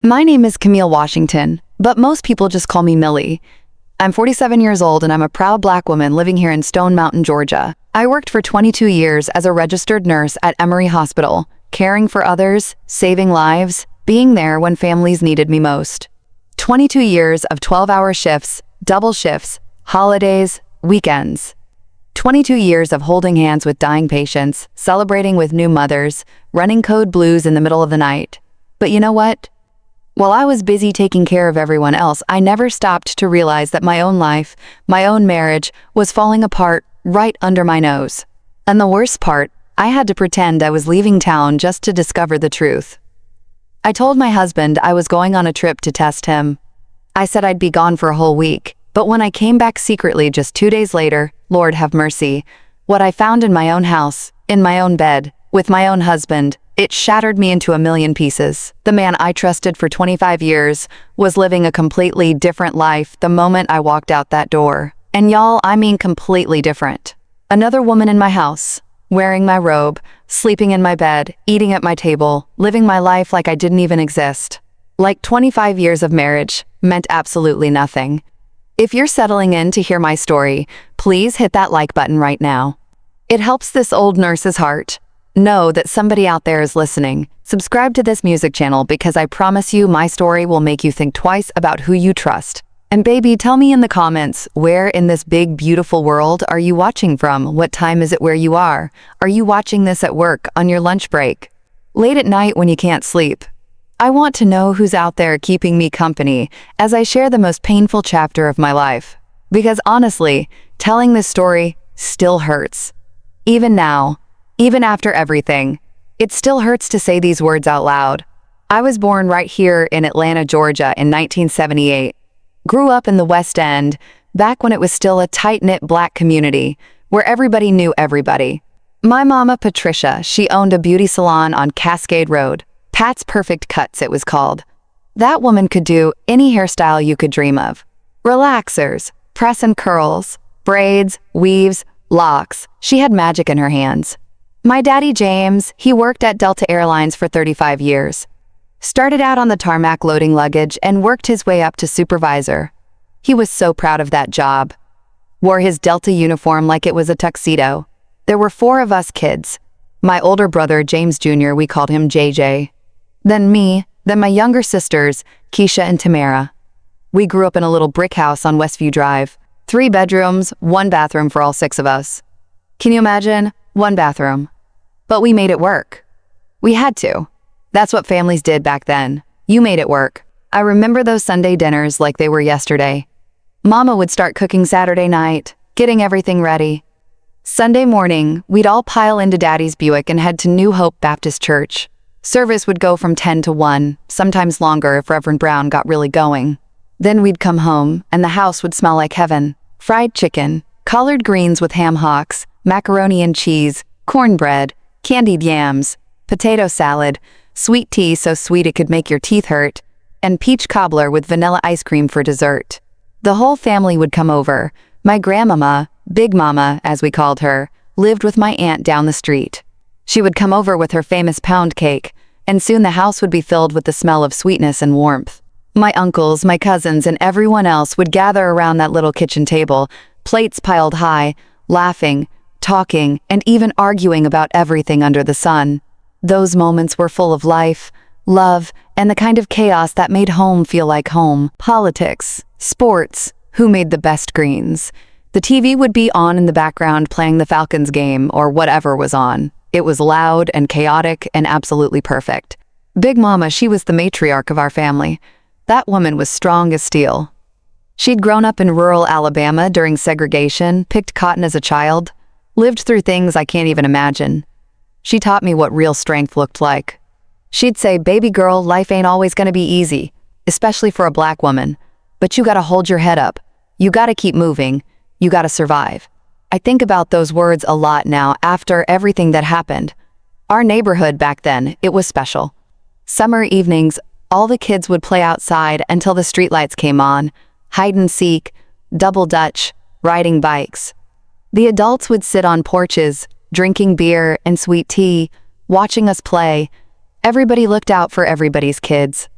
My name is Camille Washington, but most people just call me Millie. I'm 47 years old and I'm a proud Black woman living here in Stone Mountain, Georgia. I worked for 22 years as a registered nurse at Emory Hospital, caring for others, saving lives, being there when families needed me most. 22 years of 12-hour shifts, double shifts, holidays, weekends. 22 years of holding hands with dying patients, celebrating with new mothers, running code blues in the middle of the night. But you know what? While I was busy taking care of everyone else, I never stopped to realize that my own life, my own marriage, was falling apart right under my nose. And the worst part, I had to pretend I was leaving town just to discover the truth. I told my husband I was going on a trip to test him. I said I'd be gone for a whole week, but when I came back secretly just 2 days later, Lord have mercy, what I found in my own house, in my own bed, with my own husband, it shattered me into a million pieces. The man I trusted for 25 years was living a completely different life the moment I walked out that door. And y'all, I mean completely different. Another woman in my house, wearing my robe, sleeping in my bed, eating at my table, living my life like I didn't even exist. Like 25 years of marriage meant absolutely nothing. If you're settling in to hear my story, please hit that like button right now. It helps this old nurse's heart. Know that somebody out there is listening. Subscribe to this music channel because I promise you my story will make you think twice about who you trust. And baby, tell me in the comments, where in this big, beautiful world are you watching from? What time is it where you are? Are you watching this at work, on your lunch break? Late at night when you can't sleep? I want to know who's out there keeping me company as I share the most painful chapter of my life. Because honestly, telling this story still hurts. Even now, even after everything, it still hurts to say these words out loud. I was born right here in Atlanta, Georgia in 1978. Grew up in the West End, back when it was still a tight-knit Black community, where everybody knew everybody. My mama, Patricia, she owned a beauty salon on Cascade Road. Pat's Perfect Cuts, it was called. That woman could do any hairstyle you could dream of. Relaxers, press and curls, braids, weaves, locks. She had magic in her hands. My daddy, James, he worked at Delta Airlines for 35 years. Started out on the tarmac loading luggage and worked his way up to supervisor. He was so proud of that job. Wore his Delta uniform like it was a tuxedo. There were 4 of us kids. My older brother, James Jr., we called him JJ. Then me, then my younger sisters, Keisha and Tamara. We grew up in a little brick house on Westview Drive. 3 bedrooms, 1 bathroom for all 6 of us. Can you imagine? 1 bathroom. But we made it work. We had to. That's what families did back then. You made it work. I remember those Sunday dinners like they were yesterday. Mama would start cooking Saturday night, getting everything ready. Sunday morning, we'd all pile into Daddy's Buick and head to New Hope Baptist Church. Service would go from 10 to 1, sometimes longer if Reverend Brown got really going. Then we'd come home, and the house would smell like heaven. Fried chicken, collard greens with ham hocks, macaroni and cheese, cornbread, candied yams, potato salad, sweet tea so sweet it could make your teeth hurt, and peach cobbler with vanilla ice cream for dessert. The whole family would come over. My grandmama, Big Mama, as we called her, lived with my aunt down the street. She would come over with her famous pound cake, and soon the house would be filled with the smell of sweetness and warmth. My uncles, my cousins, and everyone else would gather around that little kitchen table, plates piled high, laughing, talking, and even arguing about everything under the sun. Those moments were full of life, love, and the kind of chaos that made home feel like home. Politics, sports, who made the best greens. The TV would be on in the background playing the Falcons game or whatever was on. It was loud and chaotic and absolutely perfect. Big Mama, she was the matriarch of our family. That woman was strong as steel. She'd grown up in rural Alabama during segregation, picked cotton as a child, lived through things I can't even imagine. She taught me what real strength looked like. She'd say, "Baby girl, life ain't always gonna be easy, especially for a Black woman. But you gotta hold your head up. You gotta keep moving. You gotta survive." I think about those words a lot now after everything that happened. Our neighborhood back then, it was special. Summer evenings, all the kids would play outside until the streetlights came on, hide and seek, double dutch, riding bikes. The adults would sit on porches, drinking beer and sweet tea, watching us play. Everybody looked out for everybody's kids.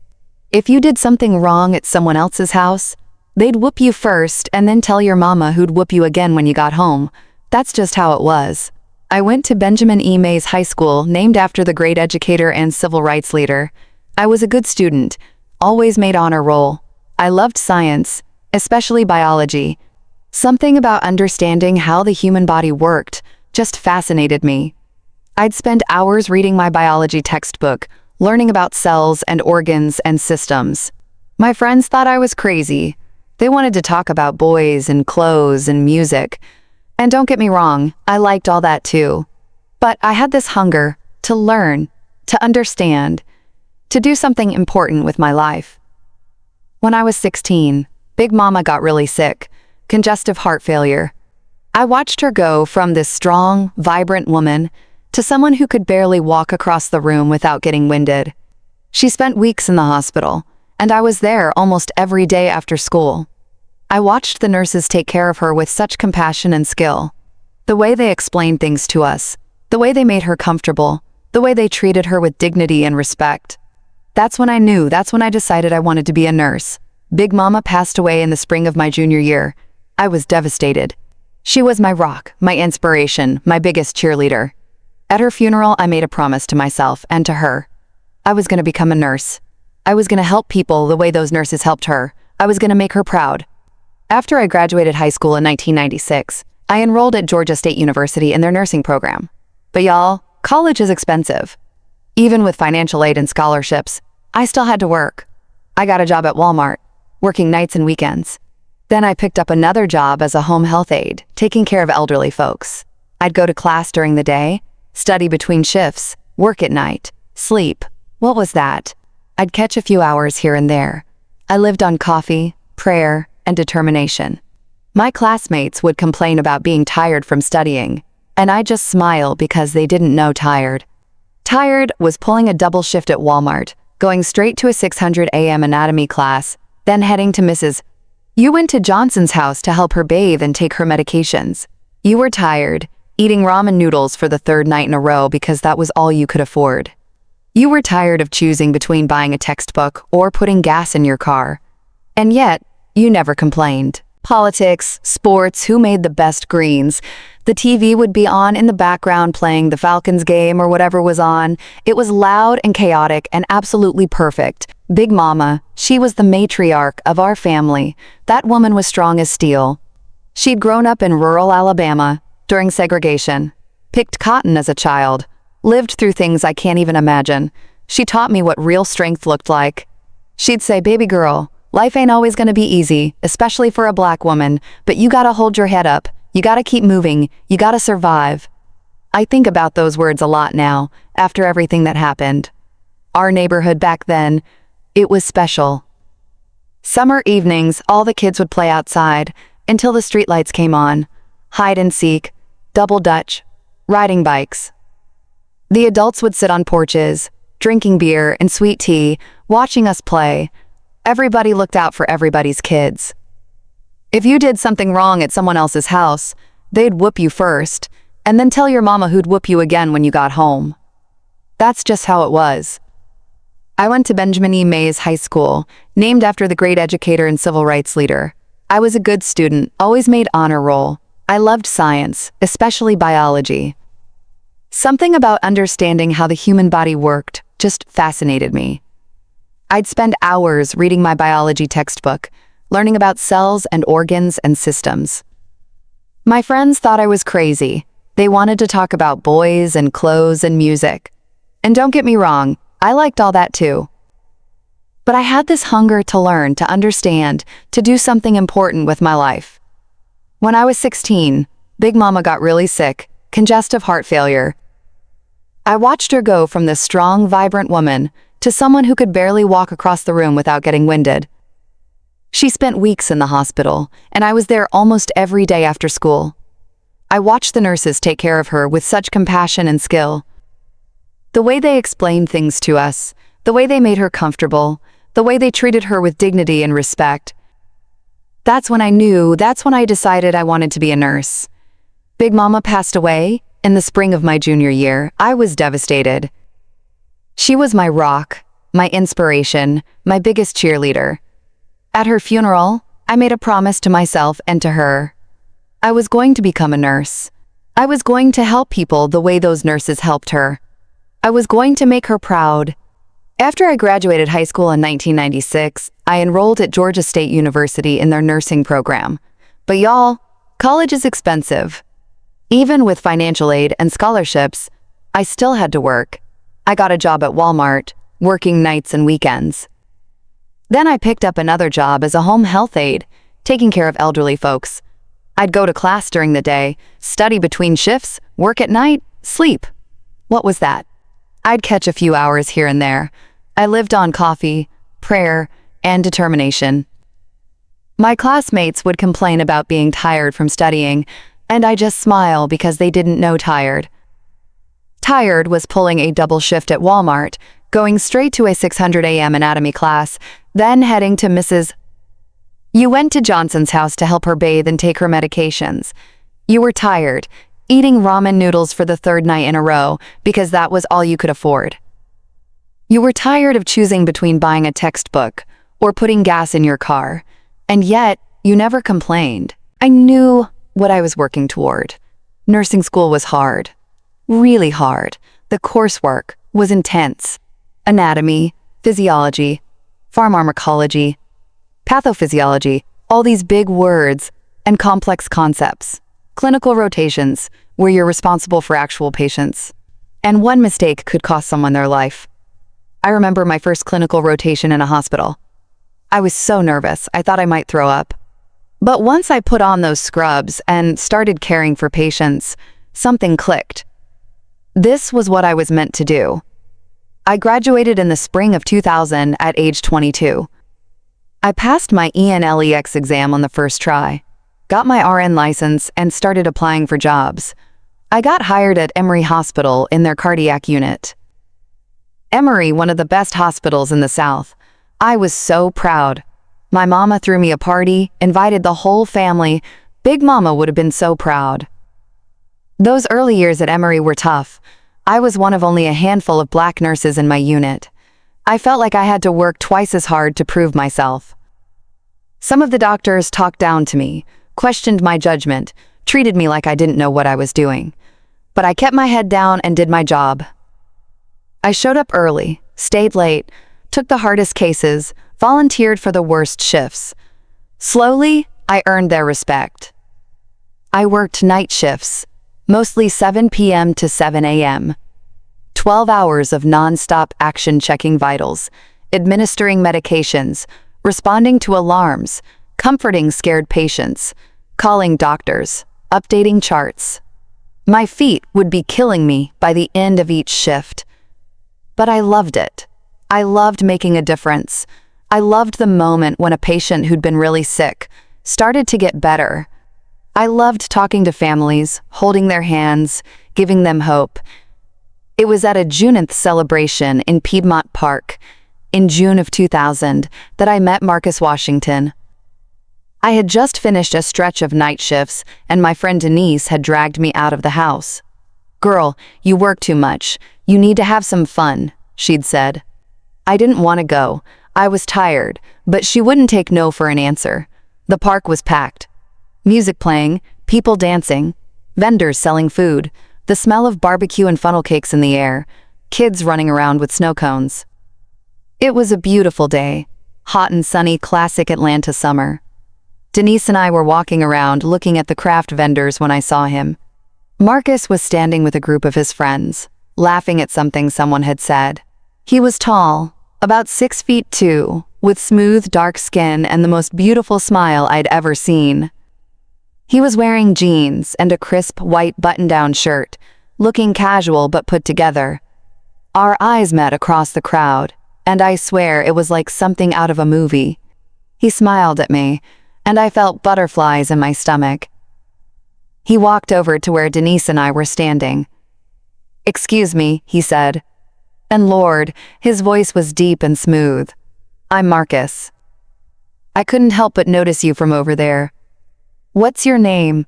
If you did something wrong at someone else's house, they'd whoop you first and then tell your mama who'd whoop you again when you got home. That's just how it was. I went to Benjamin E. Mays High School, named after the great educator and civil rights leader. I was a good student, always made honor roll. I loved science, especially biology. Something about understanding how the human body worked just fascinated me. I'd spend hours reading my biology textbook, learning about cells and organs and systems. My friends thought I was crazy. They wanted to talk about boys and clothes and music. And don't get me wrong, I liked all that too. But I had this hunger to learn, to understand, to do something important with my life. When I was 16, Big Mama got really sick, congestive heart failure. I watched her go from this strong, vibrant woman to someone who could barely walk across the room without getting winded. She spent weeks in the hospital, and I was there almost every day after school. I watched the nurses take care of her with such compassion and skill. The way they explained things to us, the way they made her comfortable, the way they treated her with dignity and respect. That's when I decided I wanted to be a nurse. Big Mama passed away in the spring of my junior year. I was devastated. She was my rock, my inspiration, my biggest cheerleader. At her funeral, I made a promise to myself and to her. I was going to become a nurse. I was going to help people the way those nurses helped her. I was going to make her proud. After I graduated high school in 1996, I enrolled at Georgia State University in their nursing program. But y'all, college is expensive. Even with financial aid and scholarships, I still had to work. I got a job at Walmart, working nights and weekends. Then I picked up another job as a home health aide, taking care of elderly folks. I'd go to class during the day, study between shifts, work at night, sleep. What was that? I'd catch a few hours here and there. I lived on coffee, prayer, and determination. My classmates would complain about being tired from studying, and I'd just smile because they didn't know tired. Tired was pulling a double shift at Walmart, going straight to a 600 a.m. anatomy class, then heading to Mrs. You went to Johnson's house to help her bathe and take her medications. You were tired, eating ramen noodles for the third night in a row because that was all you could afford. You were tired of choosing between buying a textbook or putting gas in your car. And yet, you never complained. Politics, sports, who made the best greens. The TV would be on in the background playing the Falcons game or whatever was on. It was loud and chaotic and absolutely perfect. Big Mama, she was the matriarch of our family. That woman was strong as steel. She'd grown up in rural Alabama during segregation, picked cotton as a child, lived through things I can't even imagine. She taught me what real strength looked like. She'd say, "Baby girl, life ain't always gonna be easy, especially for a black woman, but you gotta hold your head up. You gotta keep moving. You gotta survive." I think about those words a lot now, after everything that happened. Our neighborhood back then, it was special. Summer evenings, all the kids would play outside until the streetlights came on. Hide and seek, double dutch, riding bikes. The adults would sit on porches, drinking beer and sweet tea, watching us play. Everybody looked out for everybody's kids. If you did something wrong at someone else's house, they'd whoop you first, and then tell your mama who'd whoop you again when you got home. That's just how it was. I went to Benjamin E. Mays High School, named after the great educator and civil rights leader. I was a good student, always made honor roll. I loved science, especially biology. Something about understanding how the human body worked just fascinated me. I'd spend hours reading my biology textbook, learning about cells and organs and systems. My friends thought I was crazy. They wanted to talk about boys and clothes and music. And don't get me wrong, I liked all that too. But I had this hunger to learn, to understand, to do something important with my life. When I was 16, Big Mama got really sick, congestive heart failure. I watched her go from this strong, vibrant woman to someone who could barely walk across the room without getting winded. She spent weeks in the hospital, and I was there almost every day after school. I watched the nurses take care of her with such compassion and skill. The way they explained things to us, the way they made her comfortable, the way they treated her with dignity and respect. That's when I decided I wanted to be a nurse. Big Mama passed away in the spring of my junior year. I was devastated. She was my rock, my inspiration, my biggest cheerleader. At her funeral, I made a promise to myself and to her. I was going to become a nurse. I was going to help people the way those nurses helped her. I was going to make her proud. After I graduated high school in 1996, I enrolled at Georgia State University in their nursing program. But y'all, college is expensive. Even with financial aid and scholarships, I still had to work. I got a job at Walmart, working nights and weekends. Then I picked up another job as a home health aide, taking care of elderly folks. I'd go to class during the day, study between shifts, work at night, sleep. What was that? I'd catch a few hours here and there. I lived on coffee, prayer, and determination. My classmates would complain about being tired from studying, and I just smile because they didn't know tired. Tired was pulling a double shift at Walmart, going straight to a 600 a.m. anatomy class, then heading to Mrs. You went to Johnson's house to help her bathe and take her medications. You were tired, eating ramen noodles for the third night in a row because that was all you could afford. You were tired of choosing between buying a textbook or putting gas in your car, and yet you never complained. I knew what I was working toward. Nursing school was hard, really hard. The coursework was intense. Anatomy, physiology, pharmacology, pathophysiology, all these big words and complex concepts. Clinical rotations, where you're responsible for actual patients. And one mistake could cost someone their life. I remember my first clinical rotation in a hospital. I was so nervous, I thought I might throw up. But once I put on those scrubs and started caring for patients, something clicked. This was what I was meant to do. I graduated in the spring of 2000 at age 22. I passed my ENLEX exam on the first try, got my RN license, and started applying for jobs. I got hired at Emory Hospital in their cardiac unit. Emory, one of the best hospitals in the South. I was so proud. My mama threw me a party, invited the whole family. Big Mama would have been so proud. Those early years at Emory were tough. I was one of only a handful of black nurses in my unit. I felt like I had to work twice as hard to prove myself. Some of the doctors talked down to me, questioned my judgment, treated me like I didn't know what I was doing. But I kept my head down and did my job. I showed up early, stayed late, took the hardest cases, volunteered for the worst shifts. Slowly, I earned their respect. I worked night shifts, mostly 7 p.m. to 7 a.m. 12 hours of non-stop action checking vitals, administering medications, responding to alarms, comforting scared patients, calling doctors, updating charts. My feet would be killing me by the end of each shift. But I loved it. I loved making a difference. I loved the moment when a patient who'd been really sick started to get better. I loved talking to families, holding their hands, giving them hope. It was at a Juneteenth celebration in Piedmont Park in June of 2000 that I met Marcus Washington. I had just finished a stretch of night shifts, and my friend Denise had dragged me out of the house. "Girl, you work too much. You need to have some fun," she'd said. I didn't want to go. I was tired, but she wouldn't take no for an answer. The park was packed. Music playing, people dancing, vendors selling food, the smell of barbecue and funnel cakes in the air, kids running around with snow cones. It was a beautiful day, hot and sunny, classic Atlanta summer. Denise and I were walking around looking at the craft vendors when I saw him. Marcus was standing with a group of his friends, laughing at something someone had said. He was tall, about 6'2", with smooth, dark skin and the most beautiful smile I'd ever seen. He was wearing jeans and a crisp white button-down shirt, looking casual but put together. Our eyes met across the crowd, and I swear it was like something out of a movie. He smiled at me, and I felt butterflies in my stomach. He walked over to where Denise and I were standing. "Excuse me," he said. And Lord, his voice was deep and smooth. "I'm Marcus. I couldn't help but notice you from over there. What's your name?"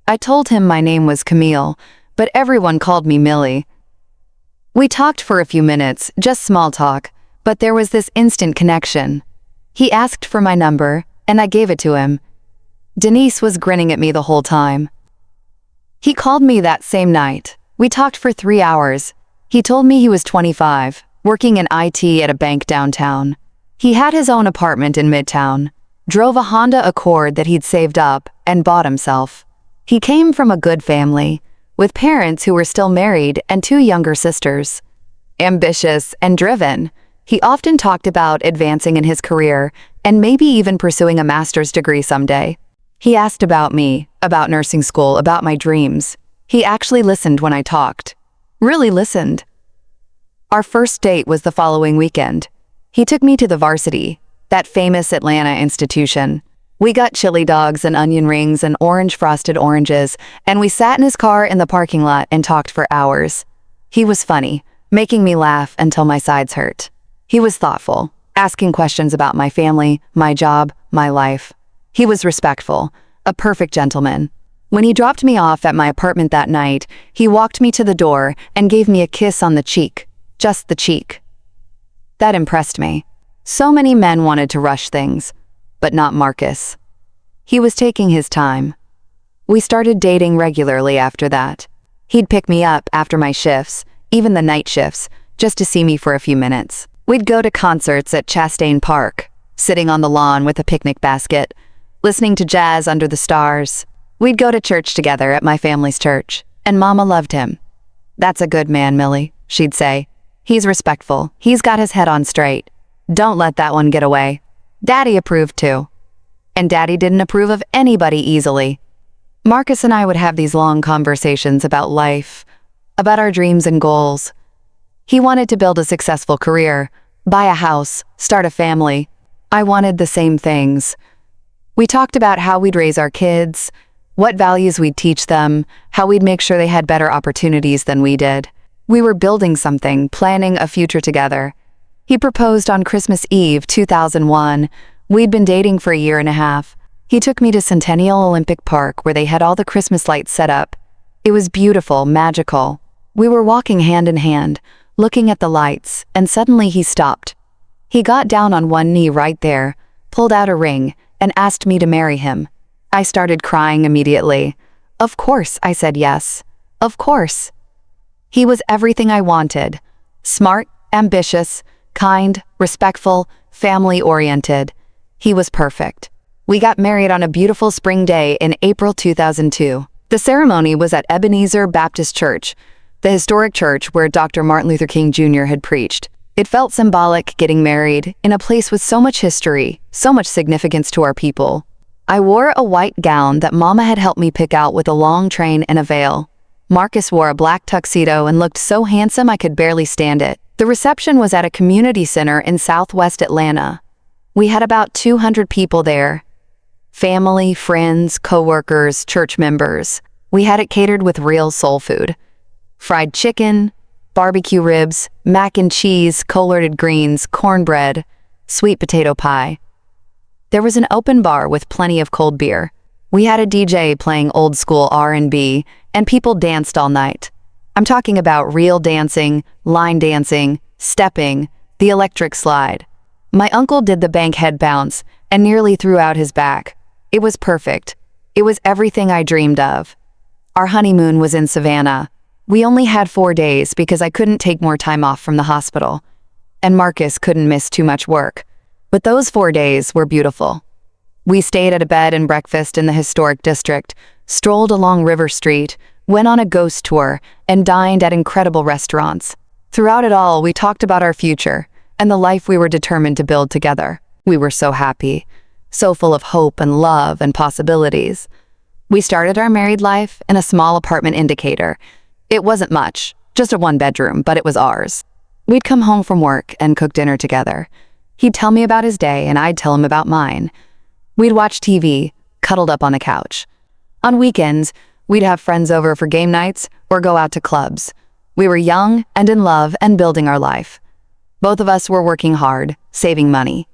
I told him my name was Camille, but everyone called me Millie. We talked for a few minutes, just small talk, But there was this instant connection. He asked for my number, and I gave it to him. Denise was grinning at me the whole time. He called me that same night. We talked for 3 hours. He told me he was 25, working in IT at a bank downtown. He had his own apartment in Midtown, drove a Honda Accord that he'd saved up, and bought himself. He came from a good family, with parents who were still married and 2 younger sisters. Ambitious and driven, he often talked about advancing in his career and maybe even pursuing a master's degree someday. He asked about me, about nursing school, about my dreams. He actually listened when I talked. Really listened. Our first date was the following weekend. He took me to the Varsity, that famous Atlanta institution. We got chili dogs and onion rings and orange frosted oranges, and we sat in his car in the parking lot and talked for hours. He was funny, making me laugh until my sides hurt. He was thoughtful, asking questions about my family, my job, my life. He was respectful, a perfect gentleman. When he dropped me off at my apartment that night, he walked me to the door and gave me a kiss on the cheek, just the cheek. That impressed me. So many men wanted to rush things, but not Marcus. He was taking his time. We started dating regularly after that. He'd pick me up after my shifts, even the night shifts, just to see me for a few minutes. We'd go to concerts at Chastain Park, sitting on the lawn with a picnic basket, listening to jazz under the stars. We'd go to church together at my family's church, and Mama loved him. "That's a good man, Millie," she'd say. "He's respectful. He's got his head on straight. Don't let that one get away." Daddy approved too. And Daddy didn't approve of anybody easily. Marcus and I would have these long conversations about life, about our dreams and goals. He wanted to build a successful career, buy a house, start a family. I wanted the same things. We talked about how we'd raise our kids, what values we'd teach them, how we'd make sure they had better opportunities than we did. We were building something, planning a future together. He proposed on Christmas Eve, 2001. We'd been dating for a year and a half. He took me to Centennial Olympic Park where they had all the Christmas lights set up. It was beautiful, magical. We were walking hand in hand, looking at the lights, and suddenly he stopped. He got down on one knee right there, pulled out a ring, and asked me to marry him. I started crying immediately. Of course, I said yes. Of course. He was everything I wanted. Smart, ambitious, kind, respectful, family-oriented. He was perfect. We got married on a beautiful spring day in April 2002. The ceremony was at Ebenezer Baptist Church, the historic church where Dr. Martin Luther King Jr. had preached. It felt symbolic getting married in a place with so much history, so much significance to our people. I wore a white gown that Mama had helped me pick out with a long train and a veil. Marcus wore a black tuxedo and looked so handsome I could barely stand it. The reception was at a community center in Southwest Atlanta. We had about 200 people there. Family, friends, co-workers, church members. We had it catered with real soul food. Fried chicken, barbecue ribs, mac and cheese, collarded greens, cornbread, sweet potato pie. There was an open bar with plenty of cold beer. We had a DJ playing old school R&B, and people danced all night. I'm talking about real dancing, line dancing, stepping, the electric slide. My uncle did the bank head bounce and nearly threw out his back. It was perfect. It was everything I dreamed of. Our honeymoon was in Savannah. We only had 4 days because I couldn't take more time off from the hospital, and Marcus couldn't miss too much work. But those 4 days were beautiful. We stayed at a bed and breakfast in the historic district, strolled along River Street, went on a ghost tour, and dined at incredible restaurants. Throughout it all, we talked about our future and the life we were determined to build together. We were so happy, so full of hope and love and possibilities. We started our married life in a small apartment in Decatur. It wasn't much, just a 1-bedroom, but it was ours. We'd come home from work and cook dinner together. He'd tell me about his day and I'd tell him about mine. We'd watch TV, cuddled up on the couch. On weekends, we'd have friends over for game nights or go out to clubs. We were young and in love and building our life. Both of us were working hard, saving money.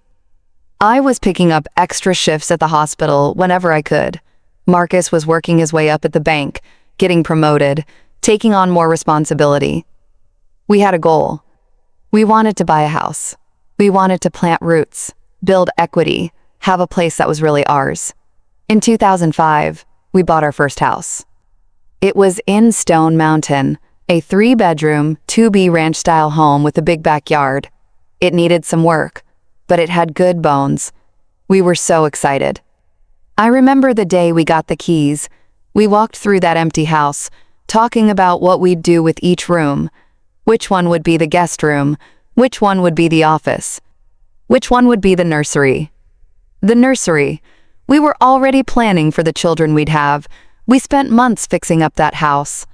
I was picking up extra shifts at the hospital whenever I could. Marcus was working his way up at the bank, getting promoted, taking on more responsibility. We had a goal. We wanted to buy a house. We wanted to plant roots, build equity, have a place that was really ours. In 2005, we bought our first house. It was in Stone Mountain, a 3-bedroom, 2B ranch-style home with a big backyard. It needed some work, but it had good bones. We were so excited. I remember the day we got the keys. We walked through that empty house, talking about what we'd do with each room. Which one would be the guest room? Which one would be the office? Which one would be the nursery? The nursery. We were already planning for the children we'd have. We spent months fixing up that house.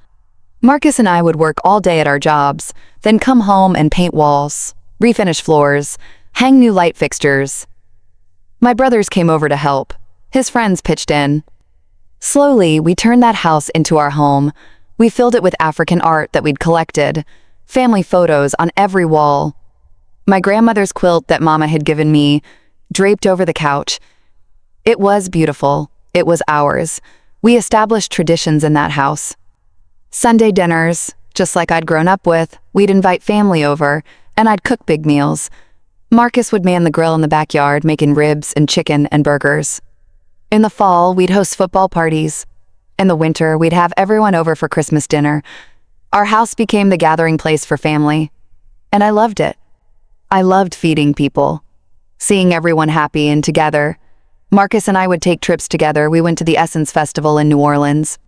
Marcus and I would work all day at our jobs, then come home and paint walls, refinish floors, hang new light fixtures. My brothers came over to help. His friends pitched in. Slowly, we turned that house into our home. We filled it with African art that we'd collected, family photos on every wall. My grandmother's quilt that Mama had given me, draped over the couch. It was beautiful. It was ours. We established traditions in that house. Sunday dinners, just like I'd grown up with, we'd invite family over, and I'd cook big meals. Marcus would man the grill in the backyard, making ribs and chicken and burgers. In the fall, we'd host football parties. In the winter, we'd have everyone over for Christmas dinner. Our house became the gathering place for family, and I loved it. I loved feeding people, seeing everyone happy and together. Marcus and I would take trips together. We went to the Essence Festival in New Orleans.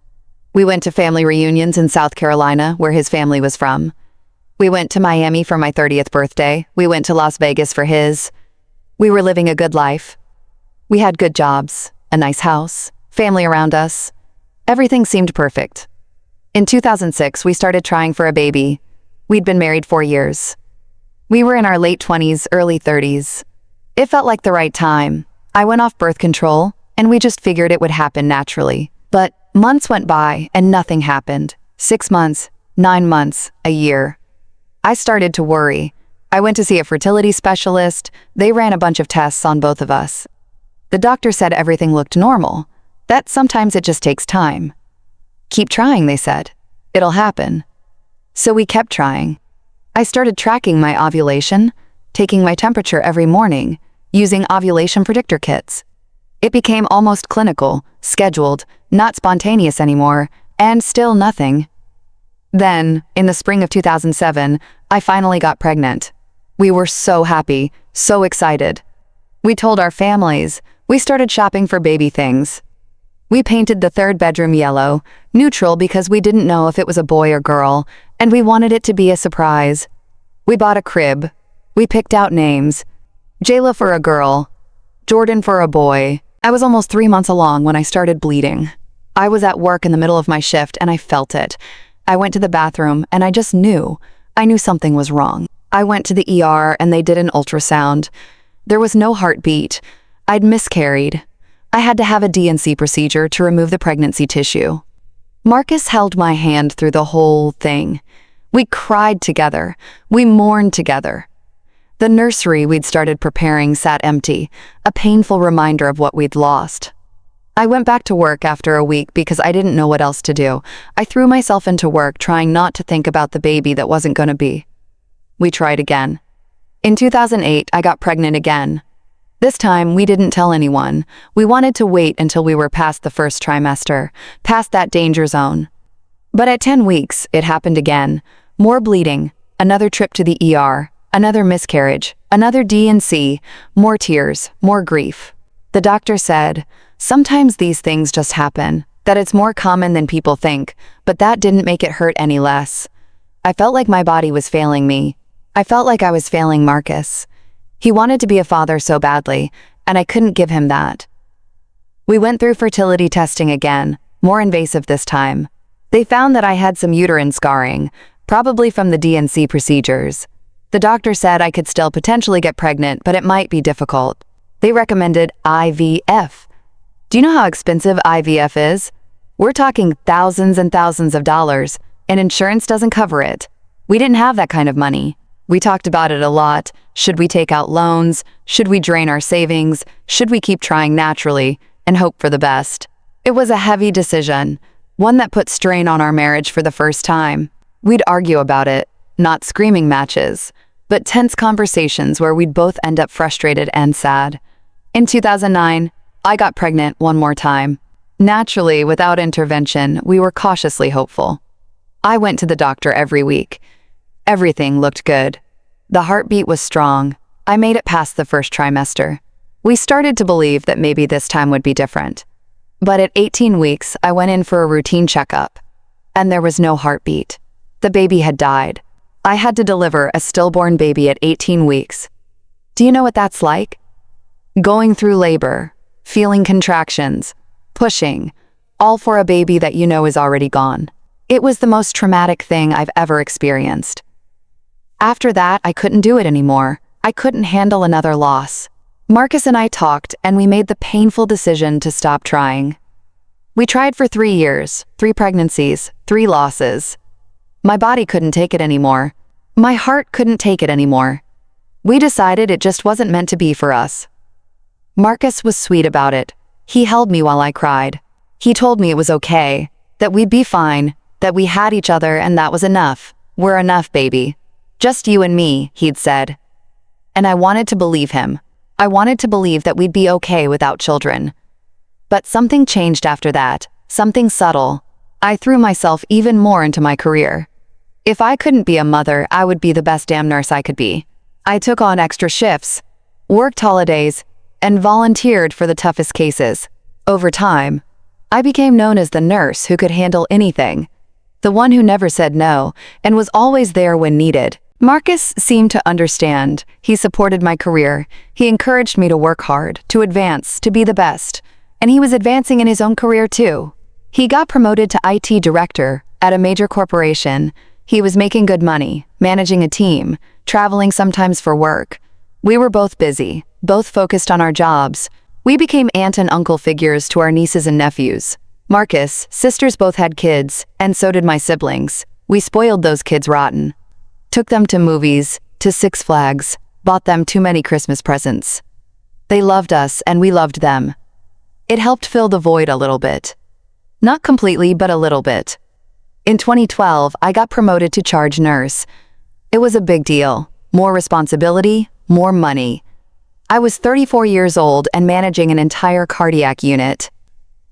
We went to family reunions in South Carolina, where his family was from. We went to Miami for my 30th birthday. We went to Las Vegas for his. We were living a good life. We had good jobs, a nice house, family around us. Everything seemed perfect. In 2006, we started trying for a baby. We'd been married 4 years. We were in our late 20s, early 30s. It felt like the right time. I went off birth control, and we just figured it would happen naturally. But months went by, and nothing happened. 6 months, 9 months, a year. I started to worry. I went to see a fertility specialist. They ran a bunch of tests on both of us. The doctor said everything looked normal, that sometimes it just takes time. Keep trying, they said. It'll happen. So we kept trying. I started tracking my ovulation, taking my temperature every morning, using ovulation predictor kits. It became almost clinical, scheduled, not spontaneous anymore, and still nothing. Then, in the spring of 2007, I finally got pregnant. We were so happy, so excited. We told our families. We started shopping for baby things. We painted the 3rd bedroom yellow, neutral because we didn't know if it was a boy or girl, and we wanted it to be a surprise. We bought a crib. We picked out names. Jayla for a girl, Jordan for a boy. I was almost 3 months along when I started bleeding. I was at work in the middle of my shift and I felt it. I went to the bathroom and I just knew. I knew something was wrong. I went to the ER and they did an ultrasound. There was no heartbeat. I'd miscarried. I had to have a D&C procedure to remove the pregnancy tissue. Marcus held my hand through the whole thing. We cried together. We mourned together. The nursery we'd started preparing sat empty, a painful reminder of what we'd lost. I went back to work after a week because I didn't know what else to do. I threw myself into work trying not to think about the baby that wasn't going to be. We tried again. In 2008, I got pregnant again. This time, we didn't tell anyone. We wanted to wait until we were past the first trimester, past that danger zone. But at 10 weeks, it happened again. More bleeding, another trip to the ER, another miscarriage, another D&C, more tears, more grief. The doctor said, sometimes these things just happen, that it's more common than people think, but that didn't make it hurt any less. I felt like my body was failing me. I felt like I was failing Marcus. He wanted to be a father so badly, and I couldn't give him that. We went through fertility testing again, more invasive this time. They found that I had some uterine scarring, probably from the D&C procedures. The doctor said I could still potentially get pregnant, but it might be difficult. They recommended IVF. Do you know how expensive IVF is? We're talking thousands and thousands of dollars, and insurance doesn't cover it. We didn't have that kind of money. We talked about it a lot. Should we take out loans? Should we drain our savings? Should we keep trying naturally and hope for the best? It was a heavy decision, one that put strain on our marriage for the first time. We'd argue about it, not screaming matches, but tense conversations where we'd both end up frustrated and sad. In 2009, I got pregnant one more time. Naturally, without intervention, we were cautiously hopeful. I went to the doctor every week. Everything looked good. The heartbeat was strong. I made it past the first trimester. We started to believe that maybe this time would be different. But at 18 weeks, I went in for a routine checkup, and there was no heartbeat. The baby had died. I had to deliver a stillborn baby at 18 weeks. Do you know what that's like? Going through labor, feeling contractions, pushing, all for a baby that you know is already gone. It was the most traumatic thing I've ever experienced. After that, I couldn't do it anymore. I couldn't handle another loss. Marcus and I talked, and we made the painful decision to stop trying. We tried for 3 years, 3 pregnancies, 3 losses. My body couldn't take it anymore. My heart couldn't take it anymore. We decided it just wasn't meant to be for us. Marcus was sweet about it. He held me while I cried. He told me it was okay, that we'd be fine, that we had each other and that was enough. We're enough, baby. Just you and me, he'd said. And I wanted to believe him. I wanted to believe that we'd be okay without children. But something changed after that, something subtle. I threw myself even more into my career. If I couldn't be a mother, I would be the best damn nurse I could be. I took on extra shifts, worked holidays, and volunteered for the toughest cases. Over time, I became known as the nurse who could handle anything, the one who never said no and was always there when needed. Marcus seemed to understand. He supported my career. He encouraged me to work hard, to advance, to be the best. And he was advancing in his own career too. He got promoted to IT director at a major corporation. He was making good money, managing a team, traveling sometimes for work. We were both busy, both focused on our jobs. We became aunt and uncle figures to our nieces and nephews. Marcus' sisters both had kids, and so did my siblings. We spoiled those kids rotten. Took them to movies, to Six Flags, bought them too many Christmas presents. They loved us and we loved them. It helped fill the void a little bit. Not completely, but a little bit. In 2012, I got promoted to charge nurse. It was a big deal. More responsibility, more money. I was 34 years old and managing an entire cardiac unit.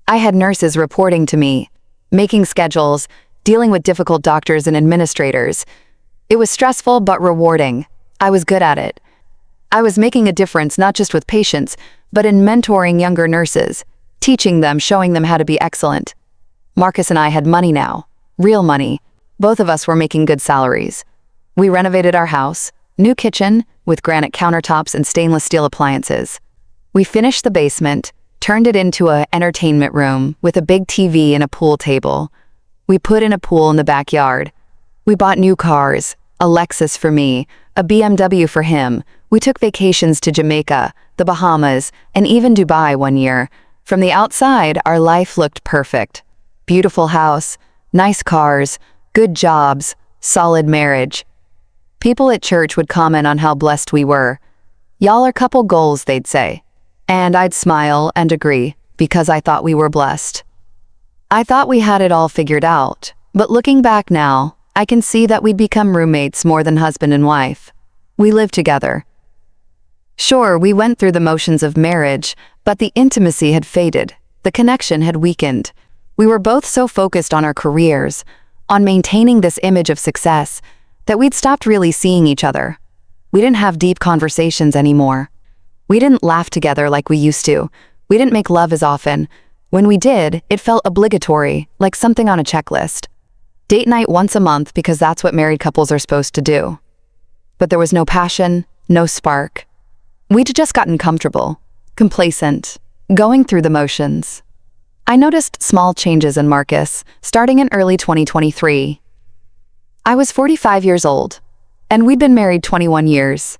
I had nurses reporting to me, making schedules, dealing with difficult doctors and administrators. It was stressful but rewarding. I was good at it. I was making a difference not just with patients, but in mentoring younger nurses, teaching them, showing them how to be excellent. Marcus and I had money now, real money. Both of us were making good salaries. We renovated our house, new kitchen with granite countertops and stainless steel appliances. We finished the basement, turned it into an entertainment room with a big TV and a pool table. We put in a pool in the backyard. We bought new cars, a Lexus for me, a BMW for him. We took vacations to Jamaica, the Bahamas, and even Dubai one year. From the outside, our life looked perfect. Beautiful house, nice cars, good jobs, solid marriage. People at church would comment on how blessed we were. Y'all are couple goals, they'd say. And I'd smile and agree, because I thought we were blessed. I thought we had it all figured out, but looking back now, I can see that we'd become roommates more than husband and wife. We lived together. Sure, we went through the motions of marriage, but the intimacy had faded. The connection had weakened. We were both so focused on our careers, on maintaining this image of success, that we'd stopped really seeing each other. We didn't have deep conversations anymore. We didn't laugh together like we used to. We didn't make love as often. When we did, it felt obligatory, like something on a checklist. Date night once a month because that's what married couples are supposed to do. But there was no passion, no spark. We'd just gotten comfortable, complacent, going through the motions. I noticed small changes in Marcus, starting in early 2023. I was 45 years old, and we'd been married 21 years.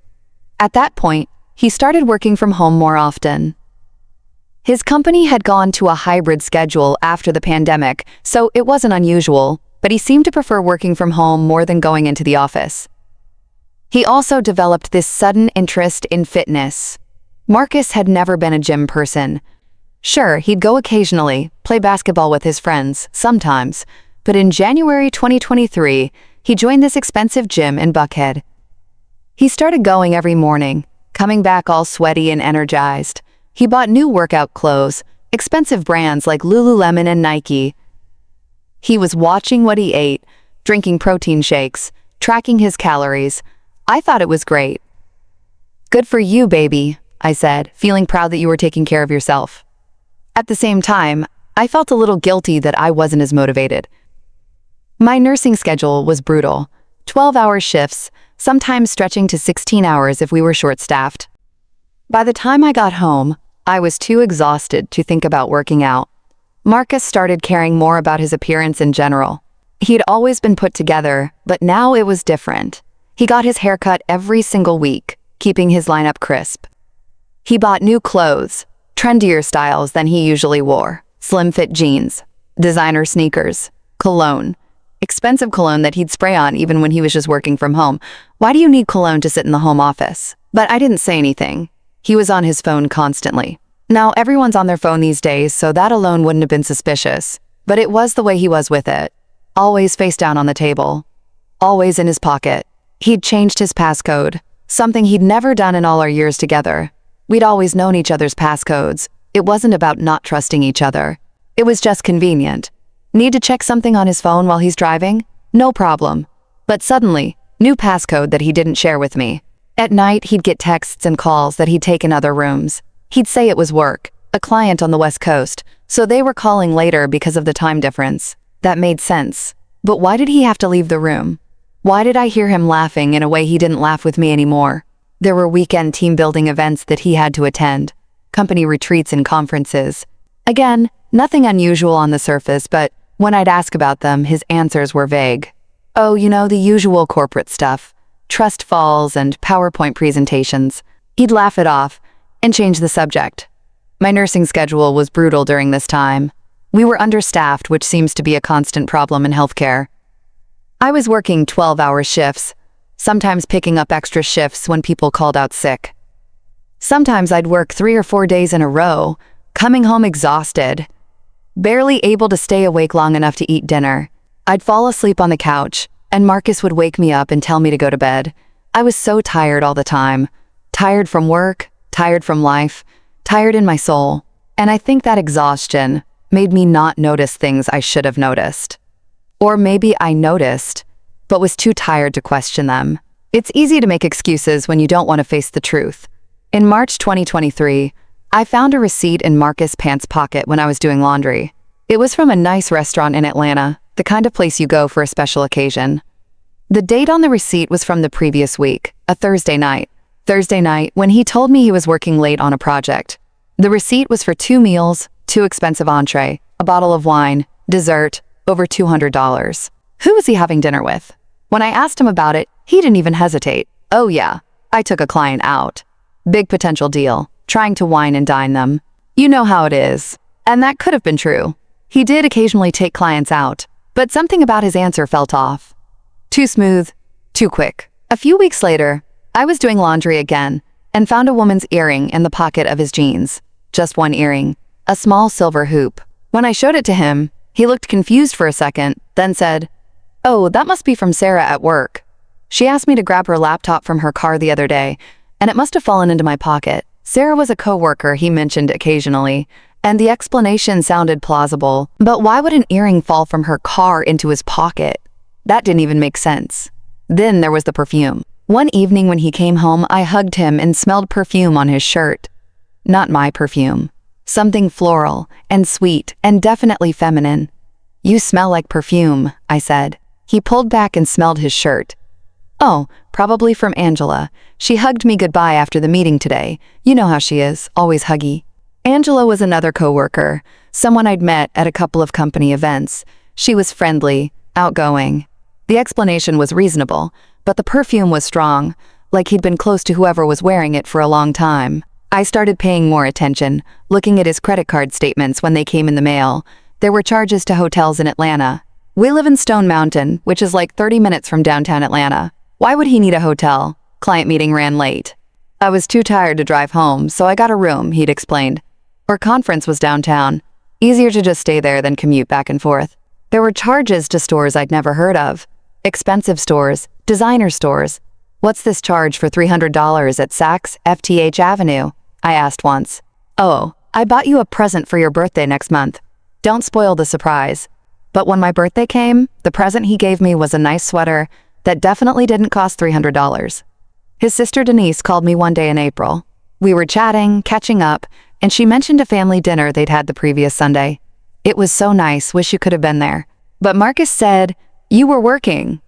At that point, he started working from home more often. His company had gone to a hybrid schedule after the pandemic, so it wasn't unusual, but he seemed to prefer working from home more than going into the office. He also developed this sudden interest in fitness. Marcus had never been a gym person. Sure, he'd go occasionally, play basketball with his friends, sometimes, but in January 2023, he joined this expensive gym in Buckhead. He started going every morning, coming back all sweaty and energized. He bought new workout clothes, expensive brands like Lululemon and Nike. He was watching what he ate, drinking protein shakes, tracking his calories. I thought it was great. "Good for you, baby," I said, feeling proud that you were taking care of yourself. At the same time, I felt a little guilty that I wasn't as motivated. My nursing schedule was brutal, 12-hour shifts, sometimes stretching to 16 hours if we were short-staffed. By the time I got home, I was too exhausted to think about working out. Marcus started caring more about his appearance in general. He'd always been put together, but now it was different. He got his hair cut every single week, keeping his lineup crisp. He bought new clothes, trendier styles than he usually wore, slim-fit jeans, designer sneakers, cologne, expensive cologne that he'd spray on even when he was just working from home. Why do you need cologne to sit in the home office? But I didn't say anything. He was on his phone constantly. Now, everyone's on their phone these days, so that alone wouldn't have been suspicious. But it was the way he was with it. Always face down on the table. Always in his pocket. He'd changed his passcode, something he'd never done in all our years together. We'd always known each other's passcodes. It wasn't about not trusting each other. It was just convenient. Need to check something on his phone while he's driving? No problem. But suddenly, new passcode that he didn't share with me. At night, he'd get texts and calls that he'd take in other rooms. He'd say it was work, a client on the West Coast, so they were calling later because of the time difference. That made sense. But why did he have to leave the room? Why did I hear him laughing in a way he didn't laugh with me anymore? There were weekend team-building events that he had to attend, company retreats and conferences. Again, nothing unusual on the surface, but when I'd ask about them, his answers were vague. Oh, you know, the usual corporate stuff. Trust falls and PowerPoint presentations. He'd laugh it off and change the subject. My nursing schedule was brutal during this time. We were understaffed, which seems to be a constant problem in healthcare. I was working 12-hour shifts, sometimes picking up extra shifts when people called out sick. Sometimes I'd work 3 or 4 days in a row, coming home exhausted, barely able to stay awake long enough to eat dinner. I'd fall asleep on the couch, and Marcus would wake me up and tell me to go to bed. I was so tired all the time. Tired from work, tired from life, tired in my soul. And I think that exhaustion made me not notice things I should have noticed. Or maybe I noticed, but was too tired to question them. It's easy to make excuses when you don't want to face the truth. In March 2023, I found a receipt in Marcus' pants pocket when I was doing laundry. It was from a nice restaurant in Atlanta, the kind of place you go for a special occasion. The date on the receipt was from the previous week, a Thursday night. Thursday night, when he told me he was working late on a project. The receipt was for 2 meals, 2 expensive entree, a bottle of wine, dessert, over $200. Who was he having dinner with? When I asked him about it, he didn't even hesitate. Oh yeah, I took a client out. Big potential deal, trying to wine and dine them. You know how it is. And that could have been true. He did occasionally take clients out, but something about his answer felt off. Too smooth, too quick. A few weeks later, I was doing laundry again and found a woman's earring in the pocket of his jeans. Just one earring, a small silver hoop. When I showed it to him, he looked confused for a second, then said, "Oh, that must be from Sarah at work. She asked me to grab her laptop from her car the other day, and it must have fallen into my pocket." Sarah was a coworker he mentioned occasionally, and the explanation sounded plausible. But why would an earring fall from her car into his pocket? That didn't even make sense. Then there was the perfume. One evening when he came home, I hugged him and smelled perfume on his shirt. Not my perfume. Something floral and sweet and definitely feminine. "You smell like perfume," I said. He pulled back and smelled his shirt. "Oh, probably from Angela. She hugged me goodbye after the meeting today. You know how she is, always huggy." Angela was another coworker, someone I'd met at a couple of company events. She was friendly, outgoing. The explanation was reasonable, but the perfume was strong, like he'd been close to whoever was wearing it for a long time. I started paying more attention, looking at his credit card statements when they came in the mail. There were charges to hotels in Atlanta. We live in Stone Mountain, which is like 30 minutes from downtown Atlanta. Why would he need a hotel? Client meeting ran late. I was too tired to drive home, so I got a room, he'd explained. Our conference was downtown. Easier to just stay there than commute back and forth. There were charges to stores I'd never heard of. Expensive stores, designer stores. "What's this charge for $300 at Saks FTH Avenue?" I asked once. "Oh, I bought you a present for your birthday next month. Don't spoil the surprise." But when my birthday came, the present he gave me was a nice sweater that definitely didn't cost $300. His sister Denise called me one day in April. We were chatting, catching up, and she mentioned a family dinner they'd had the previous Sunday. "It was so nice, wish you could have been there." But Marcus said, "You were working."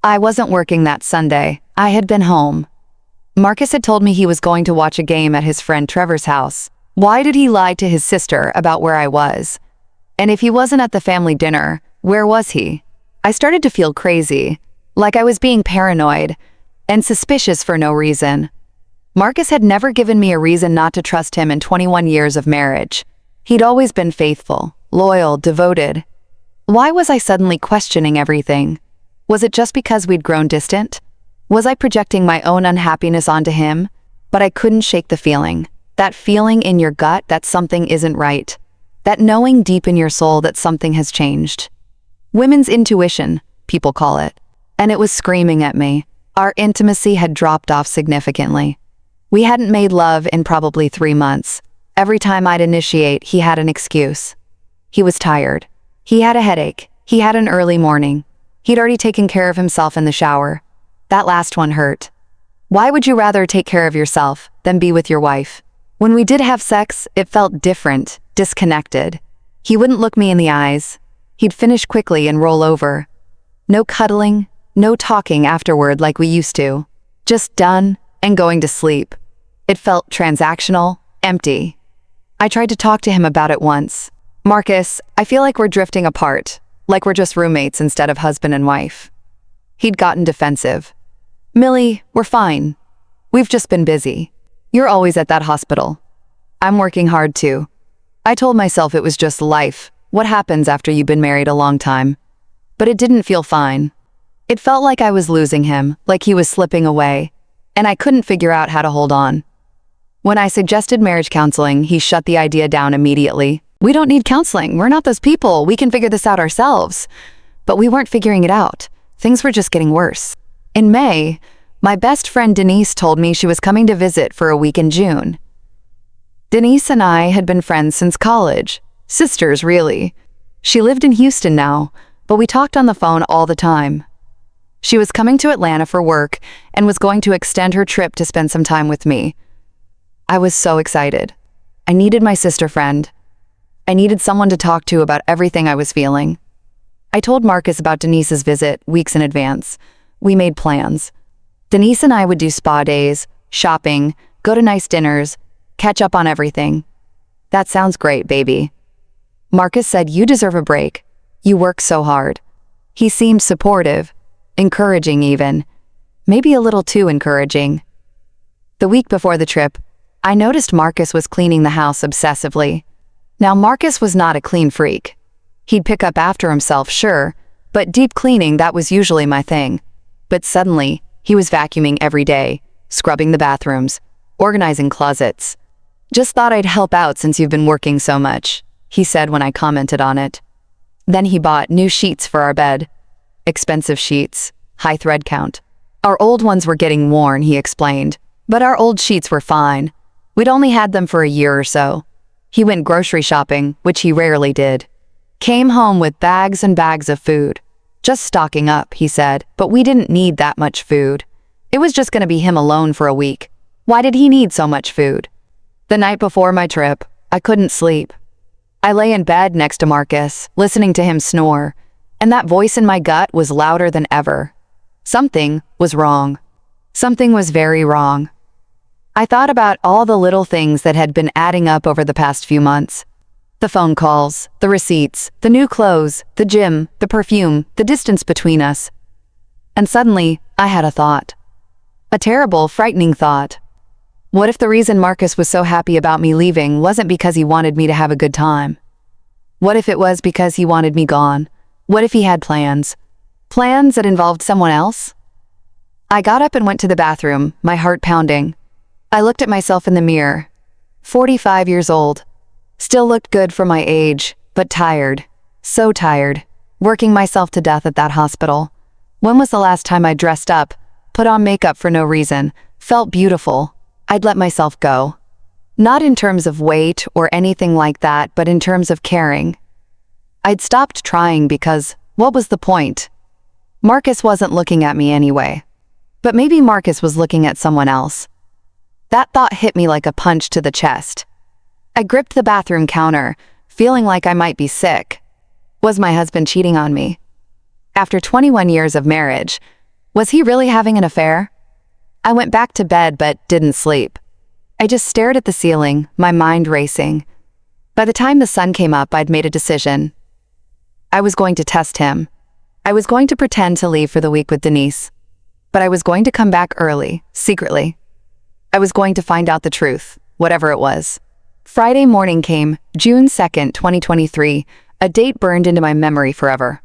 I wasn't working that Sunday. I had been home. Marcus had told me he was going to watch a game at his friend Trevor's house. Why did he lie to his sister about where I was? And if he wasn't at the family dinner, where was he? I started to feel crazy, like I was being paranoid and suspicious for no reason. Marcus had never given me a reason not to trust him in 21 years of marriage. He'd always been faithful, loyal, devoted. Why was I suddenly questioning everything? Was it just because we'd grown distant? Was I projecting my own unhappiness onto him? But I couldn't shake the feeling. That feeling in your gut that something isn't right. That knowing deep in your soul that something has changed. Women's intuition, people call it. And it was screaming at me. Our intimacy had dropped off significantly. We hadn't made love in probably 3 months. Every time I'd initiate, he had an excuse. He was tired. He had a headache. He had an early morning. He'd already taken care of himself in the shower. That last one hurt. Why would you rather take care of yourself than be with your wife? When we did have sex, it felt different, disconnected. He wouldn't look me in the eyes. He'd finish quickly and roll over. No cuddling, no talking afterward like we used to. Just done and going to sleep. It felt transactional, empty. I tried to talk to him about it once. "Marcus, I feel like we're drifting apart, like we're just roommates instead of husband and wife." He'd gotten defensive. "Millie, we're fine. We've just been busy. You're always at that hospital. I'm working hard too." I told myself it was just life, what happens after you've been married a long time. But it didn't feel fine. It felt like I was losing him, like he was slipping away, and I couldn't figure out how to hold on. When I suggested marriage counseling, he shut the idea down immediately. "We don't need counseling. We're not those people. We can figure this out ourselves." But we weren't figuring it out. Things were just getting worse. In May, my best friend Denise told me she was coming to visit for a week in June. Denise and I had been friends since college. Sisters, really. She lived in Houston now, but we talked on the phone all the time. She was coming to Atlanta for work and was going to extend her trip to spend some time with me. I was so excited. I needed my sister friend. I needed someone to talk to about everything I was feeling. I told Marcus about Denise's visit weeks in advance. We made plans. Denise and I would do spa days, shopping, go to nice dinners, catch up on everything. "That sounds great, baby." Marcus said, "You deserve a break. You work so hard." He seemed supportive, encouraging even. Maybe a little too encouraging. The week before the trip, I noticed Marcus was cleaning the house obsessively. Now, Marcus was not a clean freak. He'd pick up after himself, sure, but deep cleaning, that was usually my thing. But suddenly, he was vacuuming every day, scrubbing the bathrooms, organizing closets. "Just thought I'd help out since you've been working so much," he said when I commented on it. Then he bought new sheets for our bed. Expensive sheets, high thread count. Our old ones were getting worn, he explained, but our old sheets were fine. We'd only had them for a year or so. He went grocery shopping, which he rarely did. Came home with bags and bags of food. Just stocking up, he said, but we didn't need that much food. It was just going to be him alone for a week. Why did he need so much food? The night before my trip, I couldn't sleep. I lay in bed next to Marcus, listening to him snore, and that voice in my gut was louder than ever. Something was wrong. Something was very wrong. I thought about all the little things that had been adding up over the past few months. The phone calls, the receipts, the new clothes, the gym, the perfume, the distance between us. And suddenly, I had a thought. A terrible, frightening thought. What if the reason Marcus was so happy about me leaving wasn't because he wanted me to have a good time? What if it was because he wanted me gone? What if he had plans? Plans that involved someone else? I got up and went to the bathroom, my heart pounding. I looked at myself in the mirror. 45 years old. Still looked good for my age, but tired. So tired. Working myself to death at that hospital. When was the last time I dressed up, put on makeup for no reason, felt beautiful. I'd let myself go. Not in terms of weight or anything like that, but in terms of caring. I'd stopped trying because, what was the point? Marcus wasn't looking at me anyway. But maybe Marcus was looking at someone else. That thought hit me like a punch to the chest. I gripped the bathroom counter, feeling like I might be sick. Was my husband cheating on me? After 21 years of marriage, was he really having an affair? I went back to bed but didn't sleep. I just stared at the ceiling, my mind racing. By the time the sun came up, I'd made a decision. I was going to test him. I was going to pretend to leave for the week with Denise. But I was going to come back early, secretly. I was going to find out the truth, whatever it was. Friday morning came, June 2nd, 2023, a date burned into my memory forever.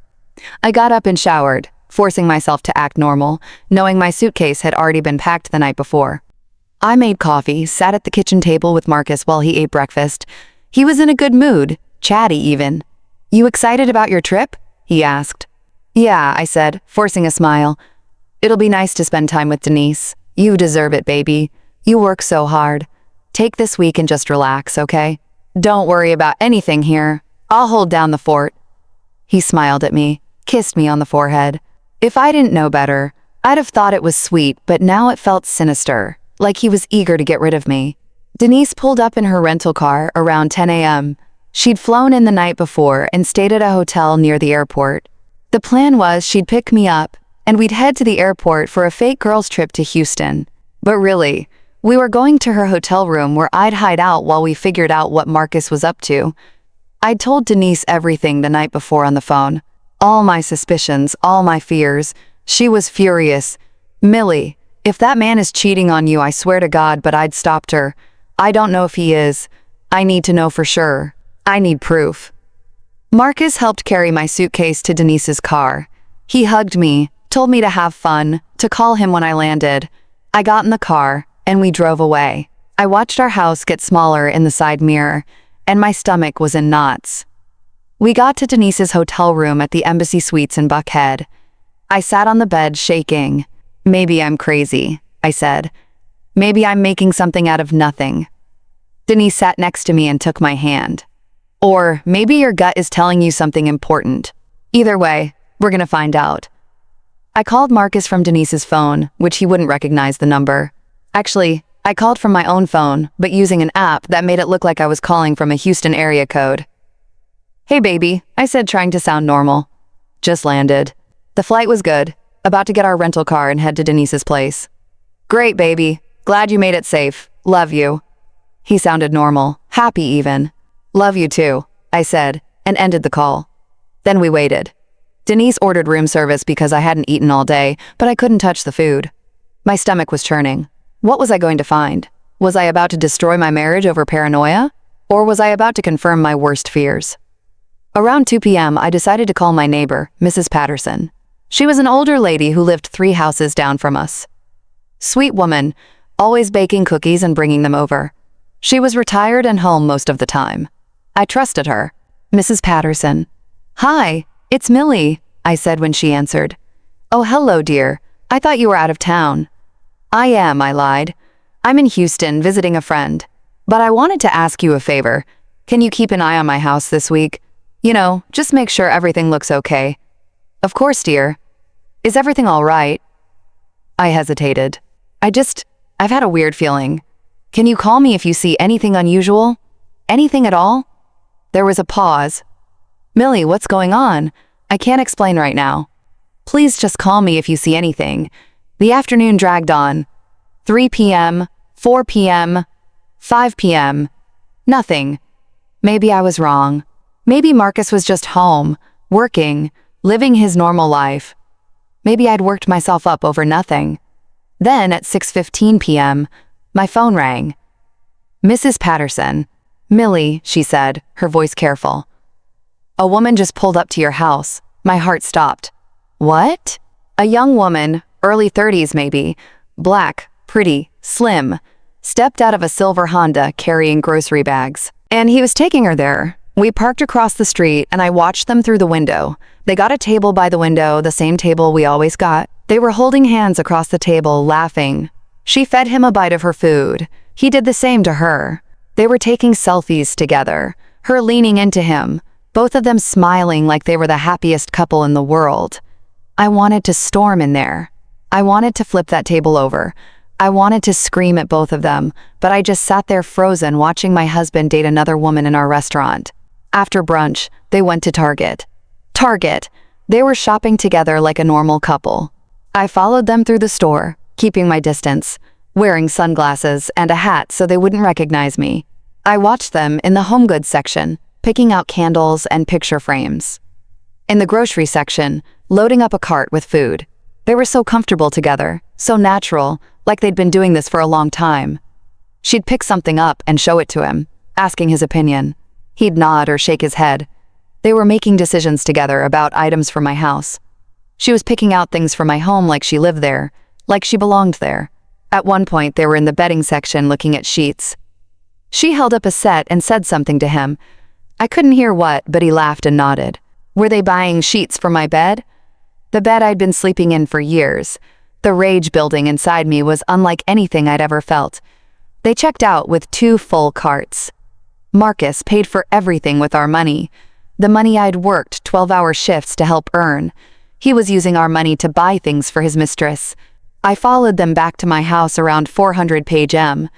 I got up and showered, forcing myself to act normal, knowing my suitcase had already been packed the night before. I made coffee, sat at the kitchen table with Marcus while he ate breakfast. He was in a good mood, chatty even. "You excited about your trip?" he asked. "Yeah," I said, forcing a smile. "It'll be nice to spend time with Denise. You deserve it, baby. You work so hard. Take this week and just relax, okay? Don't worry about anything here. I'll hold down the fort." He smiled at me, kissed me on the forehead. If I didn't know better, I'd have thought it was sweet, but now it felt sinister, like he was eager to get rid of me. Denise pulled up in her rental car around 10 a.m. She'd flown in the night before and stayed at a hotel near the airport. The plan was she'd pick me up, and we'd head to the airport for a fake girls' trip to Houston. But really, we were going to her hotel room where I'd hide out while we figured out what Marcus was up to. I'd told Denise everything the night before on the phone. All my suspicions, all my fears. She was furious. "Millie, if that man is cheating on you, I swear to God, but I'd stopped her. I don't know if he is. I need to know for sure. I need proof." Marcus helped carry my suitcase to Denise's car. He hugged me, told me to have fun, to call him when I landed. I got in the car, and we drove away. I watched our house get smaller in the side mirror, and my stomach was in knots. We got to Denise's hotel room at the Embassy Suites in Buckhead. I sat on the bed shaking. "Maybe I'm crazy," I said. "Maybe I'm making something out of nothing." Denise sat next to me and took my hand. "Or maybe your gut is telling you something important. Either way, we're gonna find out." I called Marcus from Denise's phone, which he wouldn't recognize the number. Actually, I called from my own phone, but using an app that made it look like I was calling from a Houston area code. "Hey baby," I said, trying to sound normal. "Just landed. The flight was good. About to get our rental car and head to Denise's place." "Great, baby. Glad you made it safe. Love you." He sounded normal, happy even. "Love you too," I said, and ended the call. Then we waited. Denise ordered room service because I hadn't eaten all day, but I couldn't touch the food. My stomach was churning. What was I going to find? Was I about to destroy my marriage over paranoia? Or was I about to confirm my worst fears? Around 2 p.m., I decided to call my neighbor, Mrs. Patterson. She was an older lady who lived 3 houses down from us. Sweet woman, always baking cookies and bringing them over. She was retired and home most of the time. I trusted her. "Mrs. Patterson." "Hi, it's Millie," I said when she answered. "Oh, hello, dear. I thought you were out of town." "I am," I lied. "I'm in Houston visiting a friend. But I wanted to ask you a favor. Can you keep an eye on my house this week? You know, just make sure everything looks okay." "Of course, dear. Is everything all right?" I hesitated. I've had a weird feeling. "Can you call me if you see anything unusual? Anything at all?" There was a pause. "Millie, what's going on? I can't explain right now. Please just call me if you see anything." The afternoon dragged on. 3 p.m., 4 p.m., 5 p.m. Nothing. Maybe I was wrong. Maybe Marcus was just home, working, living his normal life. Maybe I'd worked myself up over nothing. Then at 6:15 p.m., my phone rang. "Mrs. Patterson." "Millie," she said, her voice careful. "A woman just pulled up to your house." My heart stopped. "What?" A young woman, early 30s maybe, black, pretty, slim, stepped out of a silver Honda carrying grocery bags. And he was taking her there. We parked across the street and I watched them through the window. They got a table by the window, the same table we always got. They were holding hands across the table, laughing. She fed him a bite of her food. He did the same to her. They were taking selfies together, her leaning into him, both of them smiling like they were the happiest couple in the world. I wanted to storm in there. I wanted to flip that table over. I wanted to scream at both of them, but I just sat there frozen watching my husband date another woman in our restaurant. After brunch, they went to Target. Target! They were shopping together like a normal couple. I followed them through the store, keeping my distance, wearing sunglasses and a hat so they wouldn't recognize me. I watched them in the home goods section, picking out candles and picture frames. In the grocery section, loading up a cart with food. They were so comfortable together, so natural, like they'd been doing this for a long time. She'd pick something up and show it to him, asking his opinion. He'd nod or shake his head. They were making decisions together about items for my house. She was picking out things for my home like she lived there, like she belonged there. At one point, they were in the bedding section looking at sheets. She held up a set and said something to him. I couldn't hear what, but he laughed and nodded. Were they buying sheets for my bed? The bed I'd been sleeping in for years. The rage building inside me was unlike anything I'd ever felt. They checked out with 2 full carts. Marcus paid for everything with our money. The money I'd worked 12-hour shifts to help earn. He was using our money to buy things for his mistress. I followed them back to my house around 400 page M.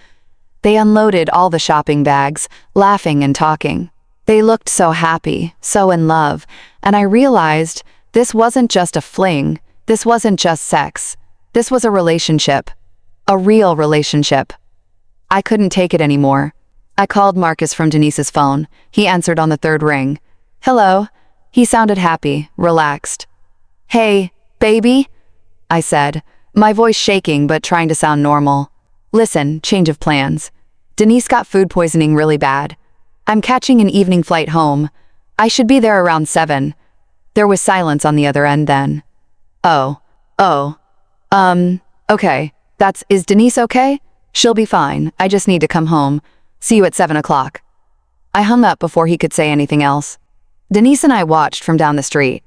They unloaded all the shopping bags, laughing and talking. They looked so happy, so in love, and I realized this wasn't just a fling, this wasn't just sex. This was a relationship. A real relationship. I couldn't take it anymore. I called Marcus from Denise's phone. He answered on the 3rd ring. Hello. He sounded happy, relaxed. Hey, baby, I said, my voice shaking but trying to sound normal. Listen, change of plans. Denise got food poisoning really bad. I'm catching an evening flight home. I should be there around 7. There was silence on the other end then. Okay, is Denise okay? She'll be fine, I just need to come home. See you at 7 o'clock. I hung up before he could say anything else. Denise and I watched from down the street.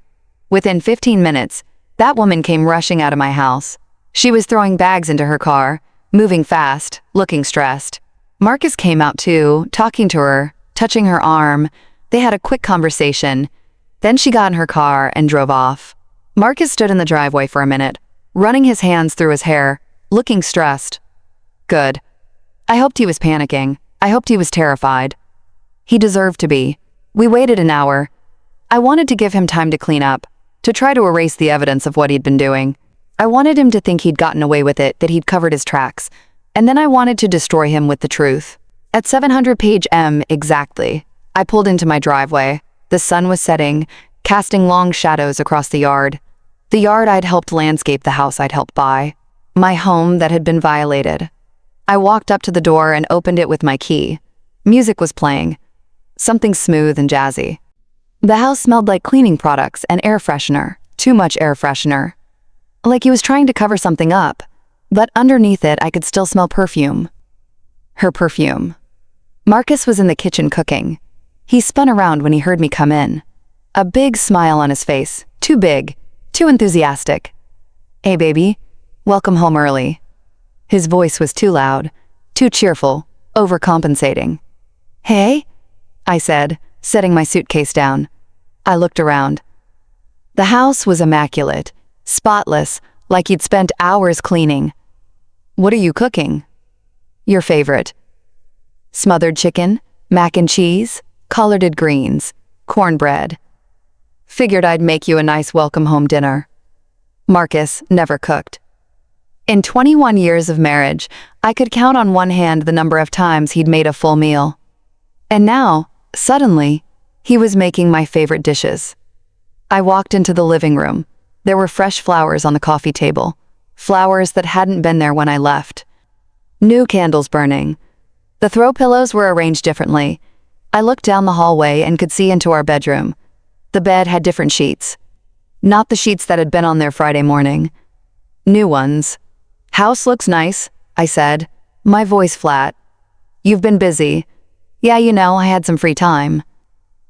Within 15 minutes, that woman came rushing out of my house. She was throwing bags into her car, moving fast, looking stressed. Marcus came out too, talking to her, touching her arm. They had a quick conversation. Then she got in her car and drove off. Marcus stood in the driveway for a minute, running his hands through his hair, looking stressed. Good. I hoped he was panicking. I hoped he was terrified. He deserved to be. We waited an hour. I wanted to give him time to clean up, to try to erase the evidence of what he'd been doing. I wanted him to think he'd gotten away with it, that he'd covered his tracks, and then I wanted to destroy him with the truth. At 700 page M exactly, I pulled into my driveway. The sun was setting, casting long shadows across the yard. The yard I'd helped landscape, the house I'd helped buy. My home that had been violated. I walked up to the door and opened it with my key. Music was playing. Something smooth and jazzy. The house smelled like cleaning products and air freshener. Too much air freshener. Like he was trying to cover something up, but underneath it I could still smell perfume. Her perfume. Marcus was in the kitchen cooking. He spun around when he heard me come in. A big smile on his face. Too big. Too enthusiastic. Hey baby, welcome home early. His voice was too loud, too cheerful, overcompensating. Hey? I said, setting my suitcase down. I looked around. The house was immaculate, spotless, like he'd spent hours cleaning. What are you cooking? Your favorite. Smothered chicken, mac and cheese, collarded greens, cornbread. Figured I'd make you a nice welcome home dinner. Marcus never cooked. In 21 years of marriage, I could count on one hand the number of times he'd made a full meal. And now, suddenly, he was making my favorite dishes. I walked into the living room. There were fresh flowers on the coffee table, flowers that hadn't been there when I left. New candles burning. The throw pillows were arranged differently. I looked down the hallway and could see into our bedroom. The bed had different sheets. Not the sheets that had been on there Friday morning. New ones. House looks nice, I said, my voice flat. You've been busy. Yeah, I had some free time.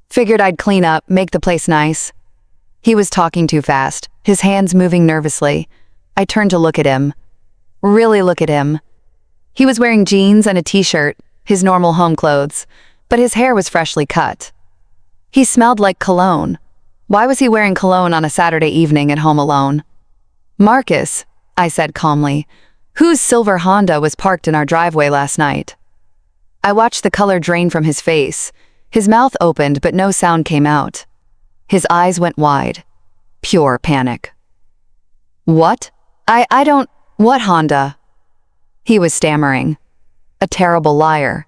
Figured I'd clean up, make the place nice. He was talking too fast, his hands moving nervously. I turned to look at him. Really look at him. He was wearing jeans and a t-shirt, his normal home clothes, but his hair was freshly cut. He smelled like cologne. Why was he wearing cologne on a Saturday evening at home alone? "Marcus," I said calmly, "whose silver Honda was parked in our driveway last night?" I watched the color drain from his face. His mouth opened, but no sound came out. His eyes went wide. Pure panic. "What? I don't— What Honda?" He was stammering. A terrible liar.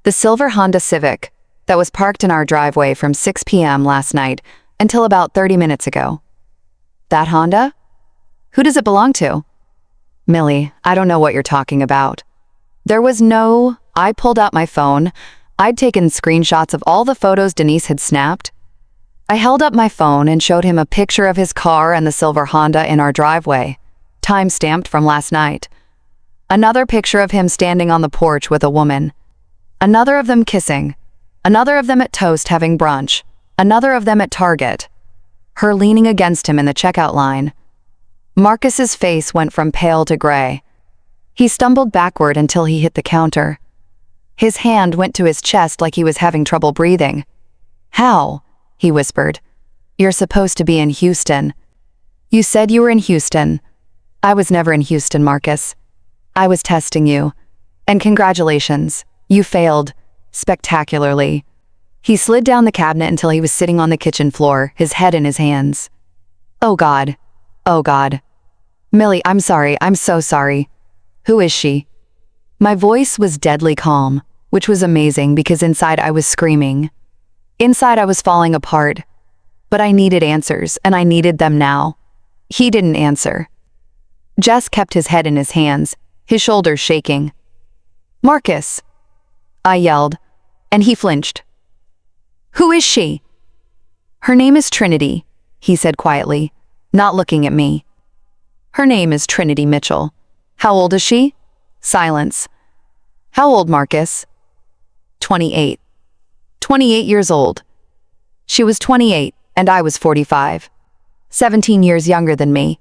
The silver Honda Civic that was parked in our driveway from 6 p.m. last night until about 30 minutes ago. "That Honda? Who does it belong to?" "Millie, I don't know what you're talking about. There was no— I pulled out my phone. I'd taken screenshots of all the photos Denise had snapped. I held up my phone and showed him a picture of his car and the silver Honda in our driveway, time-stamped from last night. Another picture of him standing on the porch with a woman. Another of them kissing. Another of them at Toast having brunch. Another of them at Target. Her leaning against him in the checkout line. Marcus's face went from pale to gray. He stumbled backward until he hit the counter. His hand went to his chest like he was having trouble breathing. "How?" he whispered. "You're supposed to be in Houston." "You said you were in Houston." "I was never in Houston, Marcus. I was testing you. And congratulations, you failed. Spectacularly." He slid down the cabinet until he was sitting on the kitchen floor, his head in his hands. "Oh God. Oh God. Millie, I'm sorry. I'm so sorry. Who is she?" My voice was deadly calm, which was amazing because inside I was screaming. Inside I was falling apart. But I needed answers, and I needed them now. He didn't answer. Jess kept his head in his hands, his shoulders shaking. "Marcus!" I yelled, and he flinched. "Who is she?" "Her name is Trinity," he said quietly, not looking at me. "Her name is Trinity Mitchell. How old is she?" Silence. "How old, Marcus?" 28. 28 years old. She was 28, and I was 45. 17 years younger than me.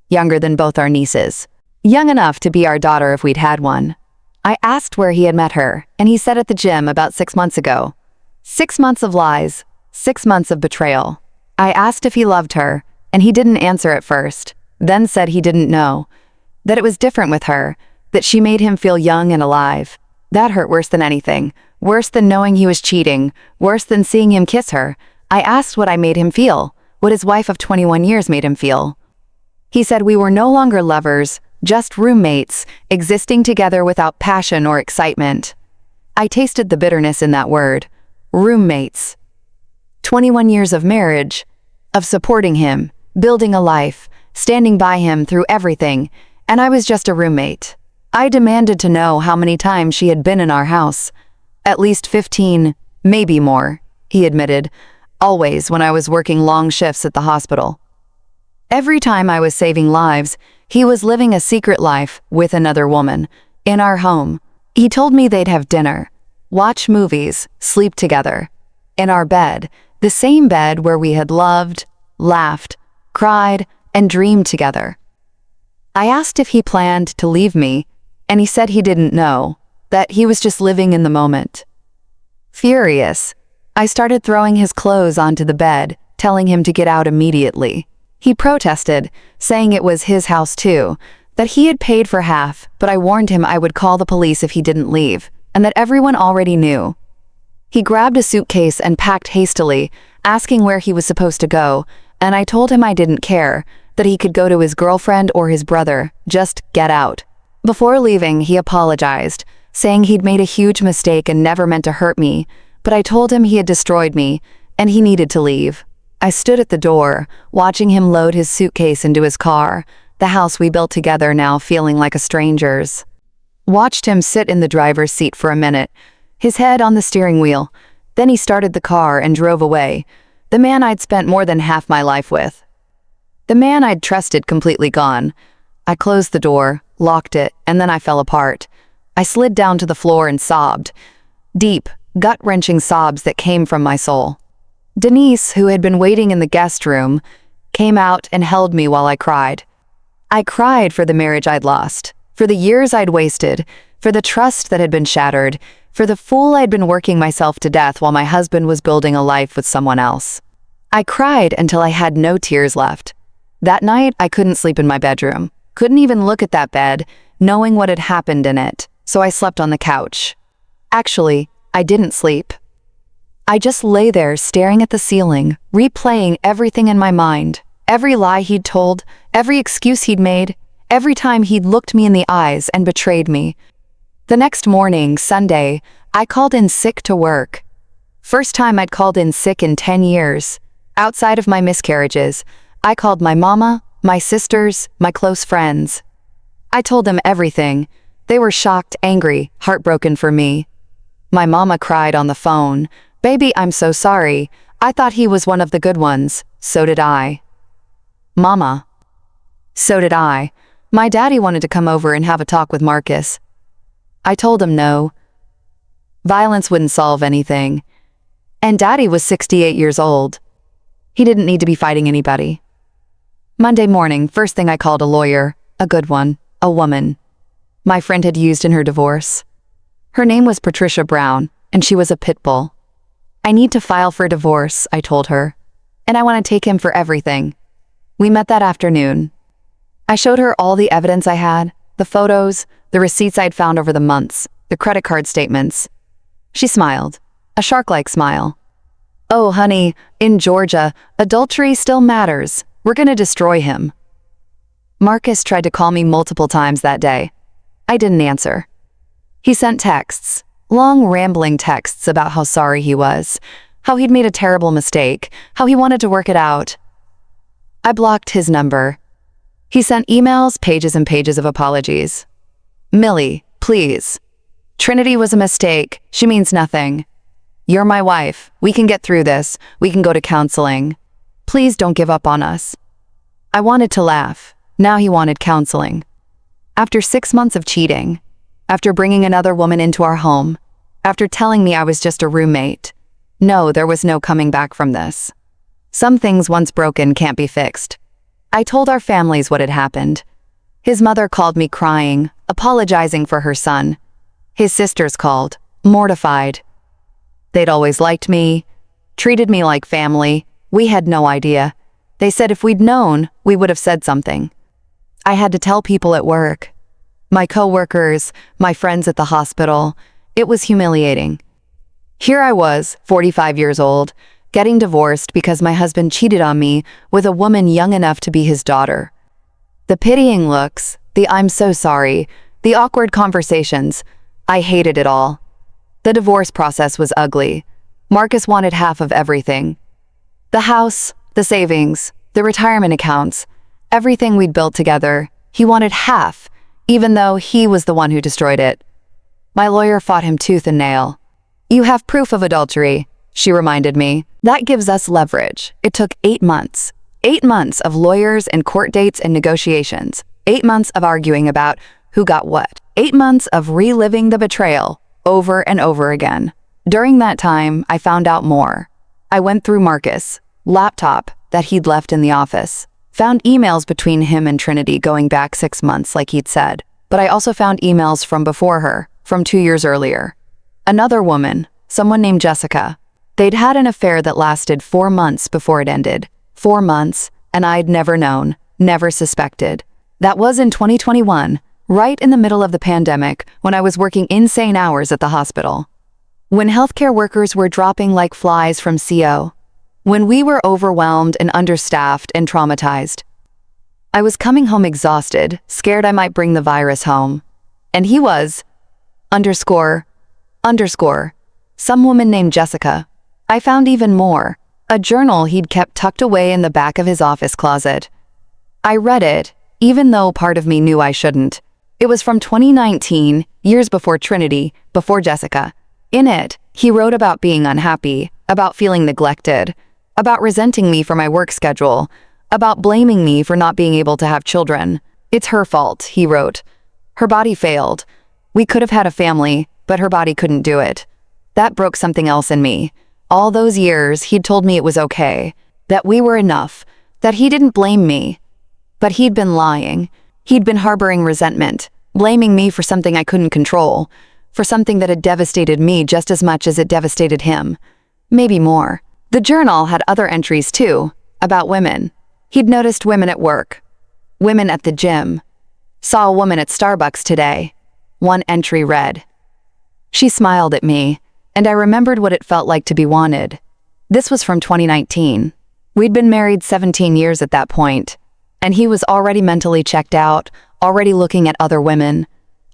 Younger than both our nieces. Young enough to be our daughter if we'd had one. I asked where he had met her, and he said at the gym about 6 months ago. 6 months of lies, 6 months of betrayal. I asked if he loved her, and he didn't answer at first, then said he didn't know, that it was different with her, that she made him feel young and alive. That hurt worse than anything, worse than knowing he was cheating, worse than seeing him kiss her. I asked what I made him feel, what his wife of 21 years made him feel. He said we were no longer lovers, just roommates, existing together without passion or excitement. I tasted the bitterness in that word. Roommates. 21 years of marriage, of supporting him, building a life, standing by him through everything, and I was just a roommate. I demanded to know how many times she had been in our house. At least 15, maybe more, he admitted, always when I was working long shifts at the hospital. Every time I was saving lives, he was living a secret life with another woman, in our home. He told me they'd have dinner, watch movies, sleep together. In our bed, the same bed where we had loved, laughed, cried, and dreamed together. I asked if he planned to leave me, and he said he didn't know, that he was just living in the moment. Furious, I started throwing his clothes onto the bed, telling him to get out immediately. He protested, saying it was his house too, that he had paid for half, but I warned him I would call the police if he didn't leave, and that everyone already knew. He grabbed a suitcase and packed hastily, asking where he was supposed to go, and I told him I didn't care, that he could go to his girlfriend or his brother, just get out. Before leaving, he apologized, saying he'd made a huge mistake and never meant to hurt me, but I told him he had destroyed me, and he needed to leave. I stood at the door, watching him load his suitcase into his car, the house we built together now feeling like a stranger's. Watched him sit in the driver's seat for a minute, his head on the steering wheel. Then he started the car and drove away, the man I'd spent more than half my life with. The man I'd trusted completely gone. I closed the door, locked it, and then I fell apart. I slid down to the floor and sobbed. Deep, gut-wrenching sobs that came from my soul. Denise, who had been waiting in the guest room, came out and held me while I cried. I cried for the marriage I'd lost, for the years I'd wasted, for the trust that had been shattered, for the fool I'd been working myself to death while my husband was building a life with someone else. I cried until I had no tears left. That night, I couldn't sleep in my bedroom, couldn't even look at that bed, knowing what had happened in it, so I slept on the couch. Actually, I didn't sleep. I just lay there staring at the ceiling, replaying everything in my mind, every lie he'd told, every excuse he'd made, every time he'd looked me in the eyes and betrayed me. The next morning, Sunday, I called in sick to work. First time I'd called in sick in 10 years. Outside of my miscarriages, I called my mama, my sisters, my close friends. I told them everything. They were shocked, angry, heartbroken for me. My mama cried on the phone. "Baby, I'm so sorry. I thought he was one of the good ones." So did I. Mama. So did I. My daddy wanted to come over and have a talk with Marcus. I told him no. Violence wouldn't solve anything. And Daddy was 68 years old. He didn't need to be fighting anybody. Monday morning, first thing I called a lawyer, a good one, a woman. My friend had used in her divorce. Her name was Patricia Brown, and she was a pit bull. "I need to file for divorce," I told her, "and I want to take him for everything." We met that afternoon. I showed her all the evidence I had, the photos, the receipts I'd found over the months, the credit card statements. She smiled, a shark-like smile. "Oh, honey, in Georgia, adultery still matters. We're gonna destroy him." Marcus tried to call me multiple times that day. I didn't answer. He sent texts, long rambling texts about how sorry he was, how he'd made a terrible mistake, how he wanted to work it out. I blocked his number. He sent emails, pages and pages of apologies. "Millie, please. Trinity was a mistake. She means nothing. You're my wife. We can get through this. We can go to counseling. Please don't give up on us." I wanted to laugh. Now he wanted counseling. After 6 months of cheating, after bringing another woman into our home, after telling me I was just a roommate, no, there was no coming back from this. Some things once broken can't be fixed. I told our families what had happened. His mother called me crying, apologizing for her son. His sisters called, mortified. They'd always liked me, treated me like family. We had no idea. They said if we'd known, we would have said something. I had to tell people at work. My co-workers, my friends at the hospital. It was humiliating. Here I was, 45 years old, getting divorced because my husband cheated on me with a woman young enough to be his daughter. The pitying looks, the "I'm so sorry," the awkward conversations, I hated it all. The divorce process was ugly. Marcus wanted half of everything. The house, the savings, the retirement accounts, everything we'd built together, he wanted half, even though he was the one who destroyed it. My lawyer fought him tooth and nail. "You have proof of adultery," she reminded me. "That gives us leverage." It took 8 months. 8 months of lawyers and court dates and negotiations. 8 months of arguing about who got what. 8 months of reliving the betrayal over and over again. During that time, I found out more. I went through Marcus' laptop that he'd left in the office. Found emails between him and Trinity going back 6 months like he'd said. But I also found emails from before her, from 2 years earlier. Another woman, someone named Jessica. They'd had an affair that lasted 4 months before it ended. 4 months, and I'd never known, never suspected. That was in 2021, right in the middle of the pandemic, when I was working insane hours at the hospital. When healthcare workers were dropping like flies from CO. When we were overwhelmed and understaffed and traumatized. I was coming home exhausted, scared I might bring the virus home. And he was, __, some woman named Jessica. I found even more, a journal he'd kept tucked away in the back of his office closet. I read it, even though part of me knew I shouldn't. It was from 2019, years before Trinity, before Jessica. In it, he wrote about being unhappy, about feeling neglected, about resenting me for my work schedule, about blaming me for not being able to have children. "It's her fault," he wrote. "Her body failed. We could have had a family, but her body couldn't do it." That broke something else in me. All those years, he'd told me it was okay, that we were enough, that he didn't blame me. But he'd been lying. He'd been harboring resentment, blaming me for something I couldn't control, for something that had devastated me just as much as it devastated him. Maybe more. The journal had other entries too, about women. He'd noticed women at work, women at the gym. Saw a woman at Starbucks today. One entry read, "She smiled at me, and I remembered what it felt like to be wanted." This was from 2019. We'd been married 17 years at that point, and he was already mentally checked out, already looking at other women,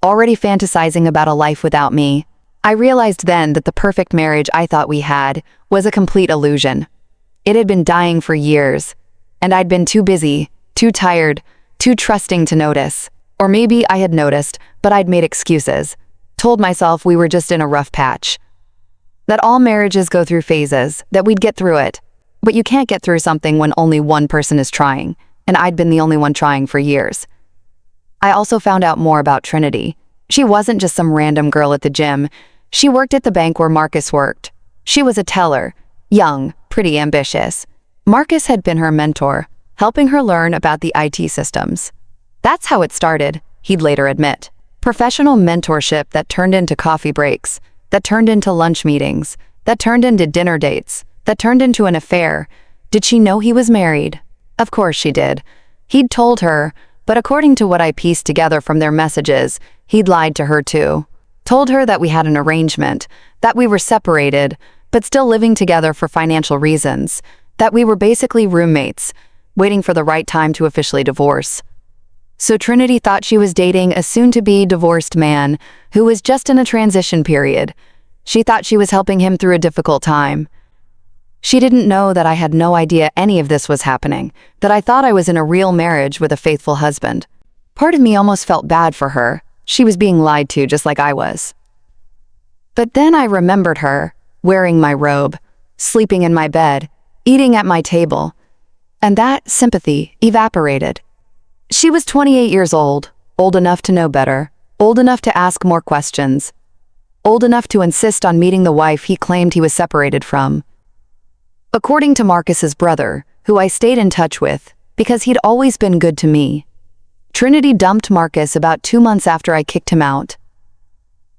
already fantasizing about a life without me. I realized then that the perfect marriage I thought we had was a complete illusion. It had been dying for years, and I'd been too busy, too tired, too trusting to notice. Or maybe I had noticed, but I'd made excuses, told myself we were just in a rough patch. That all marriages go through phases, that we'd get through it. But you can't get through something when only one person is trying, and I'd been the only one trying for years. I also found out more about Trinity. She wasn't just some random girl at the gym. She worked at the bank where Marcus worked. She was a teller, young, pretty ambitious. Marcus had been her mentor, helping her learn about the IT systems. That's how it started, he'd later admit. Professional mentorship that turned into coffee breaks, that turned into lunch meetings, that turned into dinner dates, that turned into an affair. Did she know he was married? Of course she did. He'd told her, but according to what I pieced together from their messages, he'd lied to her too. Told her that we had an arrangement, that we were separated, but still living together for financial reasons, that we were basically roommates, waiting for the right time to officially divorce. So Trinity thought she was dating a soon-to-be divorced man who was just in a transition period. She thought she was helping him through a difficult time. She didn't know that I had no idea any of this was happening, that I thought I was in a real marriage with a faithful husband. Part of me almost felt bad for her. She was being lied to just like I was. But then I remembered her, wearing my robe, sleeping in my bed, eating at my table, and that sympathy evaporated. She was 28 years old enough to know better, old enough to ask more questions, old enough to insist on meeting the wife he claimed he was separated from. According to Marcus's brother, who I stayed in touch with, because he'd always been good to me, Trinity dumped Marcus about 2 months after I kicked him out.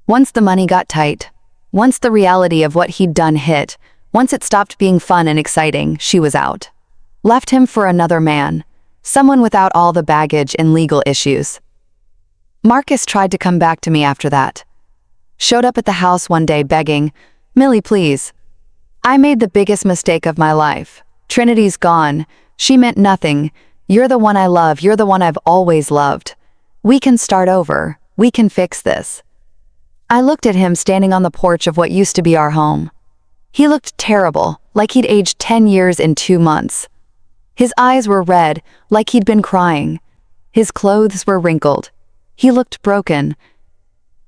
Once the money got tight, once the reality of what he'd done hit, once it stopped being fun and exciting, she was out. Left him for another man, someone without all the baggage and legal issues. Marcus tried to come back to me after that. Showed up at the house one day begging, "Millie, please. I made the biggest mistake of my life. Trinity's gone. She meant nothing. You're the one I love. You're the one I've always loved. We can start over. We can fix this." I looked at him standing on the porch of what used to be our home. He looked terrible, like he'd aged 10 years in 2 months. His eyes were red, like he'd been crying. His clothes were wrinkled. He looked broken.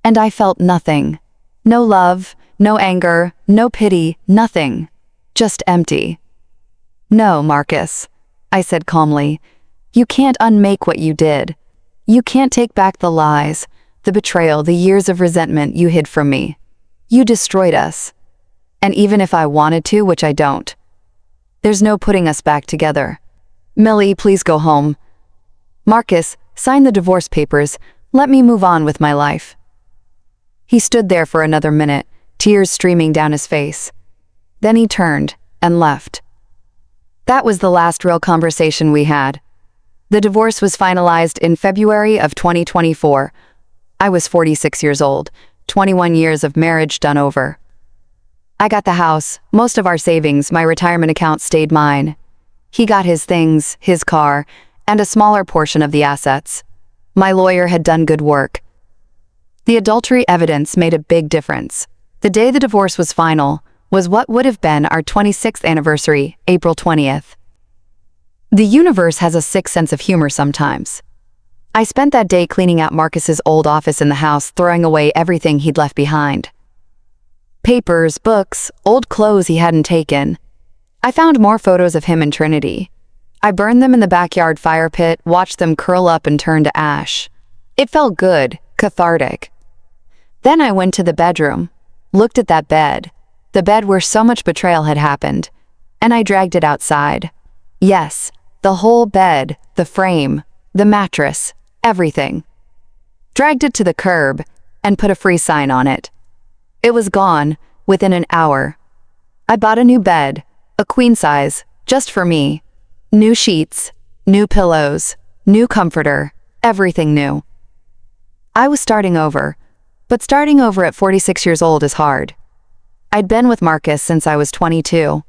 And I felt nothing. No love, no anger, no pity, nothing. Just empty. "No, Marcus," I said calmly. "You can't unmake what you did. You can't take back the lies, the betrayal, the years of resentment you hid from me. You destroyed us. And even if I wanted to, which I don't, there's no putting us back together. Millie, please go home. Marcus, sign the divorce papers. Let me move on with my life." He stood there for another minute, tears streaming down his face. Then he turned and left. That was the last real conversation we had. The divorce was finalized in February of 2024. I was 46 years old, 21 years of marriage done over. I got the house, most of our savings, my retirement account stayed mine. He got his things, his car, and a smaller portion of the assets. My lawyer had done good work. The adultery evidence made a big difference. The day the divorce was final was what would have been our 26th anniversary, April 20th. The universe has a sick sense of humor sometimes. I spent that day cleaning out Marcus's old office in the house, throwing away everything he'd left behind. Papers, books, old clothes he hadn't taken. I found more photos of him and Trinity. I burned them in the backyard fire pit, watched them curl up and turn to ash. It felt good, cathartic. Then I went to the bedroom, looked at that bed, the bed where so much betrayal had happened, and I dragged it outside. Yes, the whole bed, the frame, the mattress, everything. Dragged it to the curb and put a free sign on it. It was gone within an hour. I bought a new bed, a queen size, just for me. New sheets, new pillows, new comforter, everything new. I was starting over, but starting over at 46 years old is hard. I'd been with Marcus since I was 22.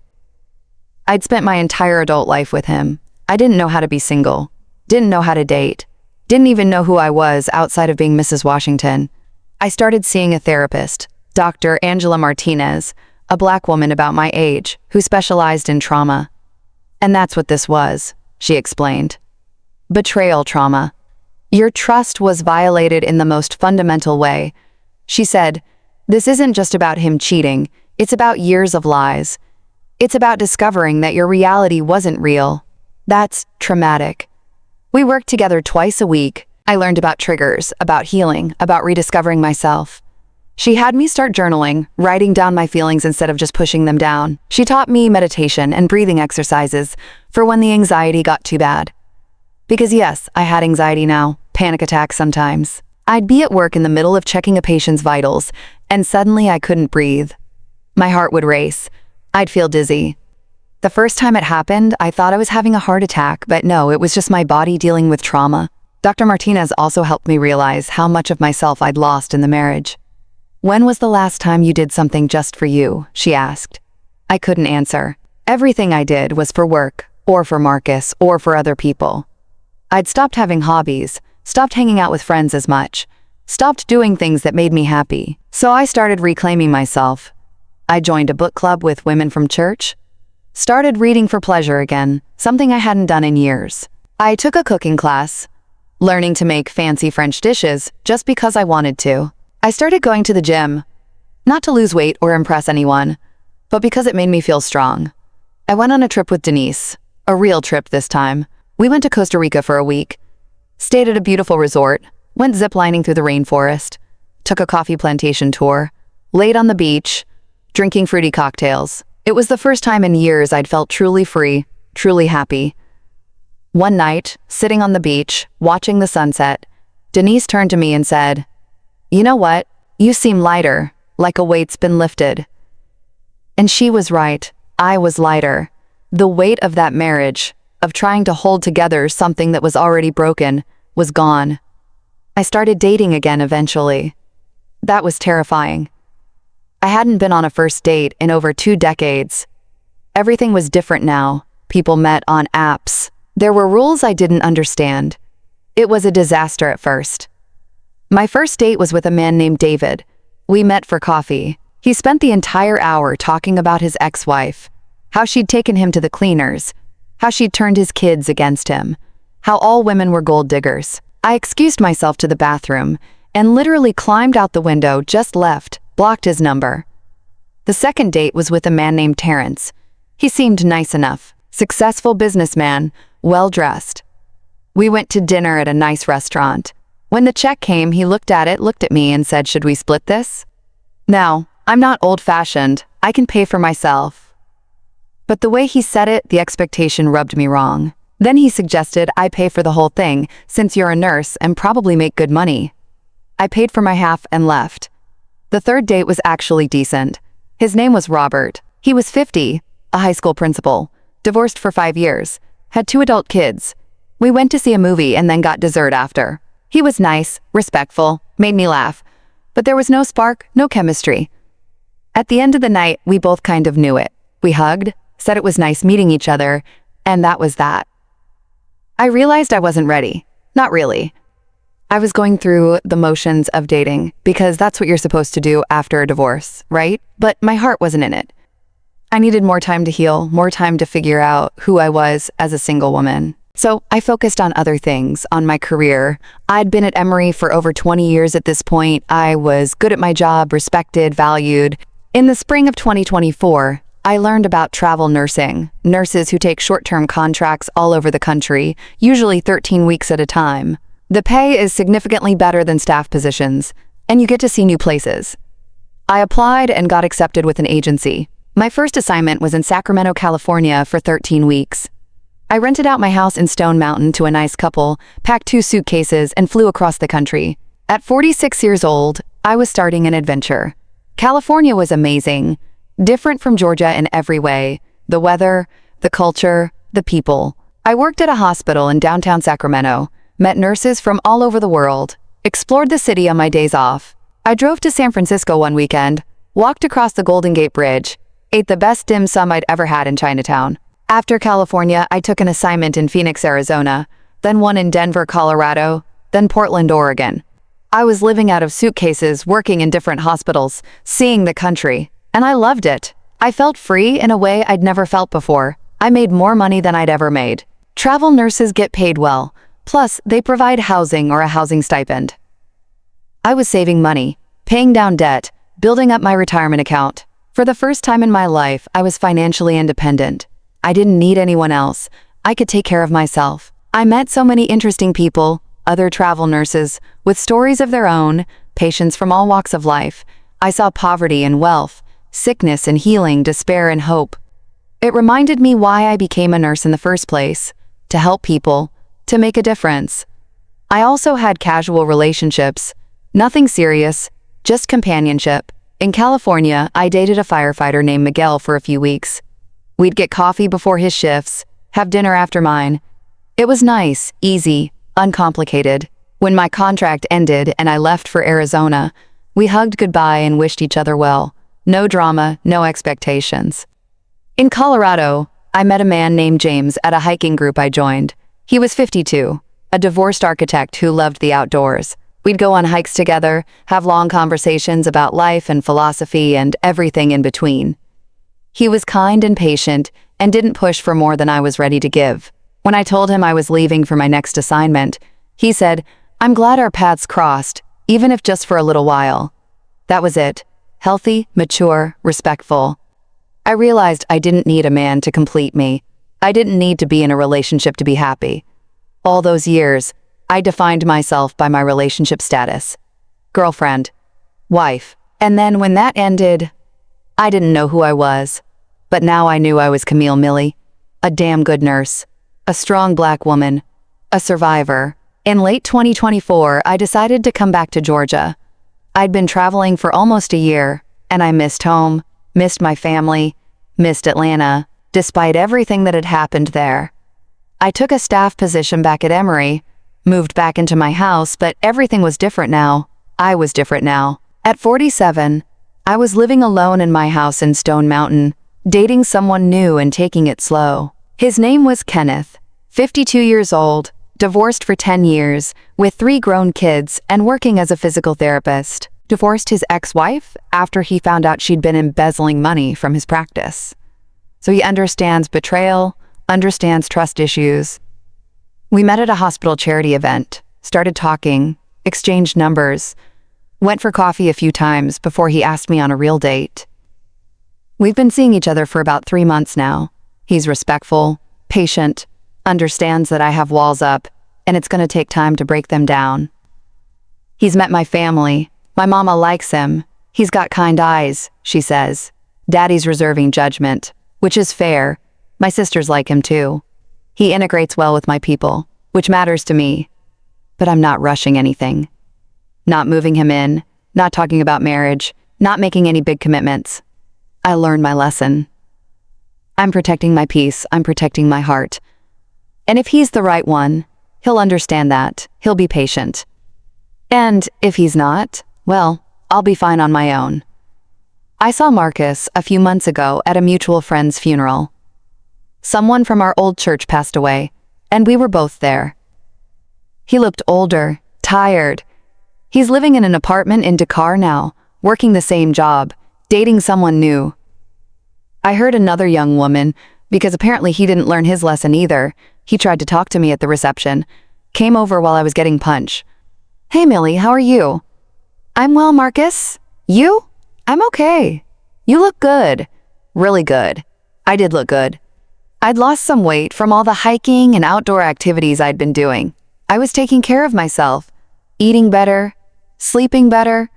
I'd spent my entire adult life with him. I didn't know how to be single, didn't know how to date, didn't even know who I was outside of being Mrs. Washington. I started seeing a therapist, Dr. Angela Martinez, a Black woman about my age who specialized in trauma. And that's what this was, she explained. Betrayal trauma. Your trust was violated in the most fundamental way. She said, this isn't just about him cheating, it's about years of lies. It's about discovering that your reality wasn't real. That's traumatic. We worked together twice a week. I learned about triggers, about healing, about rediscovering myself. She had me start journaling, writing down my feelings instead of just pushing them down. She taught me meditation and breathing exercises for when the anxiety got too bad. Because yes, I had anxiety now, panic attacks sometimes. I'd be at work in the middle of checking a patient's vitals, and suddenly I couldn't breathe. My heart would race. I'd feel dizzy. The first time it happened, I thought I was having a heart attack, but no, it was just my body dealing with trauma. Dr. Martinez also helped me realize how much of myself I'd lost in the marriage. When was the last time you did something just for you? She asked. I couldn't answer. Everything I did was for work, or for Marcus, or for other people. I'd stopped having hobbies, stopped hanging out with friends as much, stopped doing things that made me happy. So I started reclaiming myself. I joined a book club with women from church, started reading for pleasure again, something I hadn't done in years. I took a cooking class, learning to make fancy French dishes just because I wanted to. I started going to the gym, not to lose weight or impress anyone, but because it made me feel strong. I went on a trip with Denise, a real trip this time. We went to Costa Rica for a week, stayed at a beautiful resort, went ziplining through the rainforest, took a coffee plantation tour, laid on the beach, drinking fruity cocktails. It was the first time in years I'd felt truly free, truly happy. One night, sitting on the beach, watching the sunset, Denise turned to me and said, "You know what? You seem lighter, like a weight's been lifted." And she was right. I was lighter. The weight of that marriage, of trying to hold together something that was already broken, was gone. I started dating again eventually. That was terrifying. I hadn't been on a first date in over 2 decades. Everything was different now. People met on apps. There were rules I didn't understand. It was a disaster at first. My first date was with a man named David. We met for coffee. He spent the entire hour talking about his ex-wife, how she'd taken him to the cleaners, how she'd turned his kids against him, how all women were gold diggers. I excused myself to the bathroom and literally climbed out the window, just left, blocked his number. The second date was with a man named Terrence. He seemed nice enough, successful businessman, well-dressed. We went to dinner at a nice restaurant. When the check came, he looked at it, looked at me, and said, "Should we split this?" Now, I'm not old-fashioned. I can pay for myself. But the way he said it, the expectation rubbed me wrong. Then he suggested I pay for the whole thing, since you're a nurse and probably make good money. I paid for my half and left. The third date was actually decent. His name was Robert. He was 50, a high school principal, divorced for 5 years, had 2 adult kids. We went to see a movie and then got dessert after. He was nice, respectful, made me laugh, but there was no spark, no chemistry. At the end of the night, we both kind of knew it. We hugged, said it was nice meeting each other, and that was that. I realized I wasn't ready. Not really. I was going through the motions of dating, because that's what you're supposed to do after a divorce, right? But my heart wasn't in it. I needed more time to heal, more time to figure out who I was as a single woman. So I focused on other things, on my career. I'd been at Emory for over 20 years at this point. I was good at my job, respected, valued. In the spring of 2024, I learned about travel nursing, nurses who take short-term contracts all over the country, usually 13 weeks at a time. The pay is significantly better than staff positions, and you get to see new places. I applied and got accepted with an agency. My first assignment was in Sacramento, California for 13 weeks. I rented out my house in Stone Mountain to a nice couple, packed 2 suitcases, and flew across the country. At 46 years old, I was starting an adventure. California was amazing, different from Georgia in every way. The weather, the culture, the people. I worked at a hospital in downtown Sacramento, met nurses from all over the world, explored the city on my days off. I drove to San Francisco one weekend, walked across the Golden Gate Bridge, ate the best dim sum I'd ever had in Chinatown. After California, I took an assignment in Phoenix, Arizona, then one in Denver, Colorado, then Portland, Oregon. I was living out of suitcases, working in different hospitals, seeing the country, and I loved it. I felt free in a way I'd never felt before. I made more money than I'd ever made. Travel nurses get paid well, plus they provide housing or a housing stipend. I was saving money, paying down debt, building up my retirement account. For the first time in my life, I was financially independent. I didn't need anyone else. I could take care of myself. I met so many interesting people, other travel nurses, with stories of their own, patients from all walks of life. I saw poverty and wealth, sickness and healing, despair and hope. It reminded me why I became a nurse in the first place, to help people, to make a difference. I also had casual relationships, nothing serious, just companionship. In California, I dated a firefighter named Miguel for a few weeks. We'd get coffee before his shifts, have dinner after mine. It was nice, easy, uncomplicated. When my contract ended and I left for Arizona, we hugged goodbye and wished each other well. No drama, no expectations. In Colorado, I met a man named James at a hiking group I joined. He was 52, a divorced architect who loved the outdoors. We'd go on hikes together, have long conversations about life and philosophy and everything in between. He was kind and patient and didn't push for more than I was ready to give. When I told him I was leaving for my next assignment, he said, "I'm glad our paths crossed, even if just for a little while." That was it. Healthy, mature, respectful. I realized I didn't need a man to complete me. I didn't need to be in a relationship to be happy. All those years, I defined myself by my relationship status. Girlfriend. Wife. And then when that ended, I didn't know who I was. But now I knew I was Camille Millie, a damn good nurse, a strong black woman, a survivor. In late 2024, I decided to come back to Georgia. I'd been traveling for almost a year, and I missed home, missed my family, missed Atlanta, despite everything that had happened there. I took a staff position back at Emory, moved back into my house, but everything was different now. I was different now. At 47, I was living alone in my house in Stone Mountain, dating someone new and taking it slow. His name was Kenneth, 52 years old, divorced for 10 years, with 3 grown kids and working as a physical therapist. Divorced his ex-wife after he found out she'd been embezzling money from his practice. So he understands betrayal, understands trust issues. We met at a hospital charity event, started talking, exchanged numbers, went for coffee a few times before he asked me on a real date. We've been seeing each other for about 3 months now. He's respectful, patient, understands that I have walls up, and it's going to take time to break them down. He's met my family. My mama likes him. He's got kind eyes, she says. Daddy's reserving judgment, which is fair. My sisters like him too. He integrates well with my people, which matters to me. But I'm not rushing anything. Not moving him in, not talking about marriage, not making any big commitments. I learned my lesson. I'm protecting my peace, I'm protecting my heart. And if he's the right one, he'll understand that, he'll be patient. And if he's not, well, I'll be fine on my own. I saw Marcus a few months ago at a mutual friend's funeral. Someone from our old church passed away, and we were both there. He looked older, tired. He's living in an apartment in Dakar now, working the same job, dating someone new. I heard another young woman, because apparently he didn't learn his lesson either. He tried to talk to me at the reception, came over while I was getting punch. "Hey Millie, how are you?" "I'm well, Marcus. You?" "I'm okay. You look good." Really good. I did look good. I'd lost some weight from all the hiking and outdoor activities I'd been doing. I was taking care of myself, eating better, sleeping better.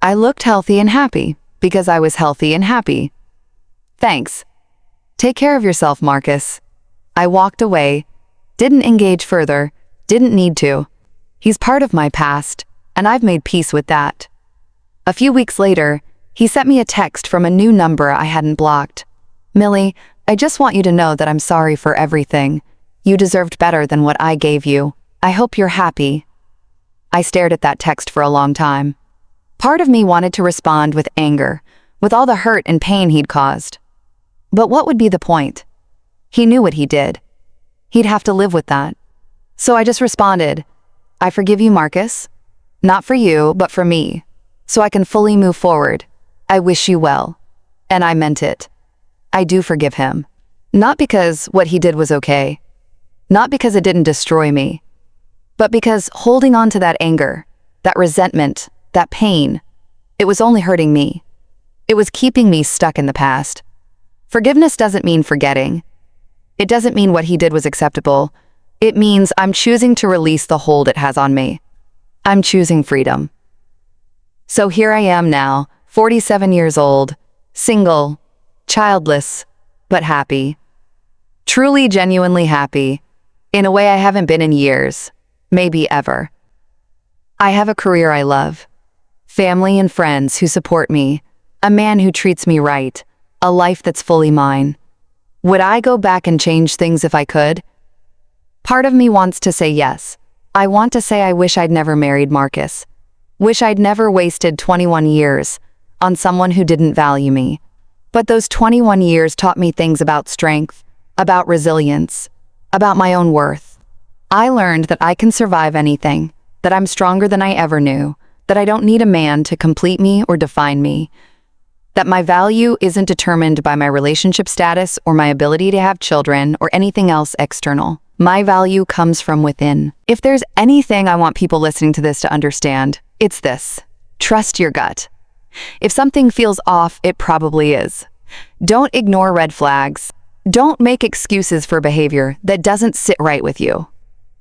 I looked healthy and happy because I was healthy and happy. Thanks. Take care of yourself, Marcus. I walked away, didn't engage further, didn't need to. He's part of my past, and I've made peace with that. A few weeks later, he sent me a text from a new number I hadn't blocked. "Millie, I just want you to know that I'm sorry for everything. You deserved better than what I gave you. I hope you're happy." I stared at that text for a long time. Part of me wanted to respond with anger, with all the hurt and pain he'd caused. But what would be the point? He knew what he did. He'd have to live with that. So I just responded, "I forgive you, Marcus. Not for you, but for me. So I can fully move forward. I wish you well." And I meant it. I do forgive him. Not because what he did was okay. Not because it didn't destroy me. But because holding on to that anger, that resentment, that pain, it was only hurting me. It was keeping me stuck in the past. Forgiveness doesn't mean forgetting. It doesn't mean what he did was acceptable. It means I'm choosing to release the hold it has on me. I'm choosing freedom. So here I am now, 47 years old, single, childless, but happy. Truly, genuinely happy, in a way I haven't been in years, maybe ever. I have a career I love, family and friends who support me, a man who treats me right, a life that's fully mine. Would I go back and change things if I could? Part of me wants to say yes. I want to say I wish I'd never married Marcus. Wish I'd never wasted 21 years on someone who didn't value me. But those 21 years taught me things about strength, about resilience, about my own worth. I learned that I can survive anything, that I'm stronger than I ever knew, that I don't need a man to complete me or define me, that my value isn't determined by my relationship status or my ability to have children or anything else external. My value comes from within. If there's anything I want people listening to this to understand, it's this: trust your gut. If something feels off, it probably is. Don't ignore red flags. Don't make excuses for behavior that doesn't sit right with you.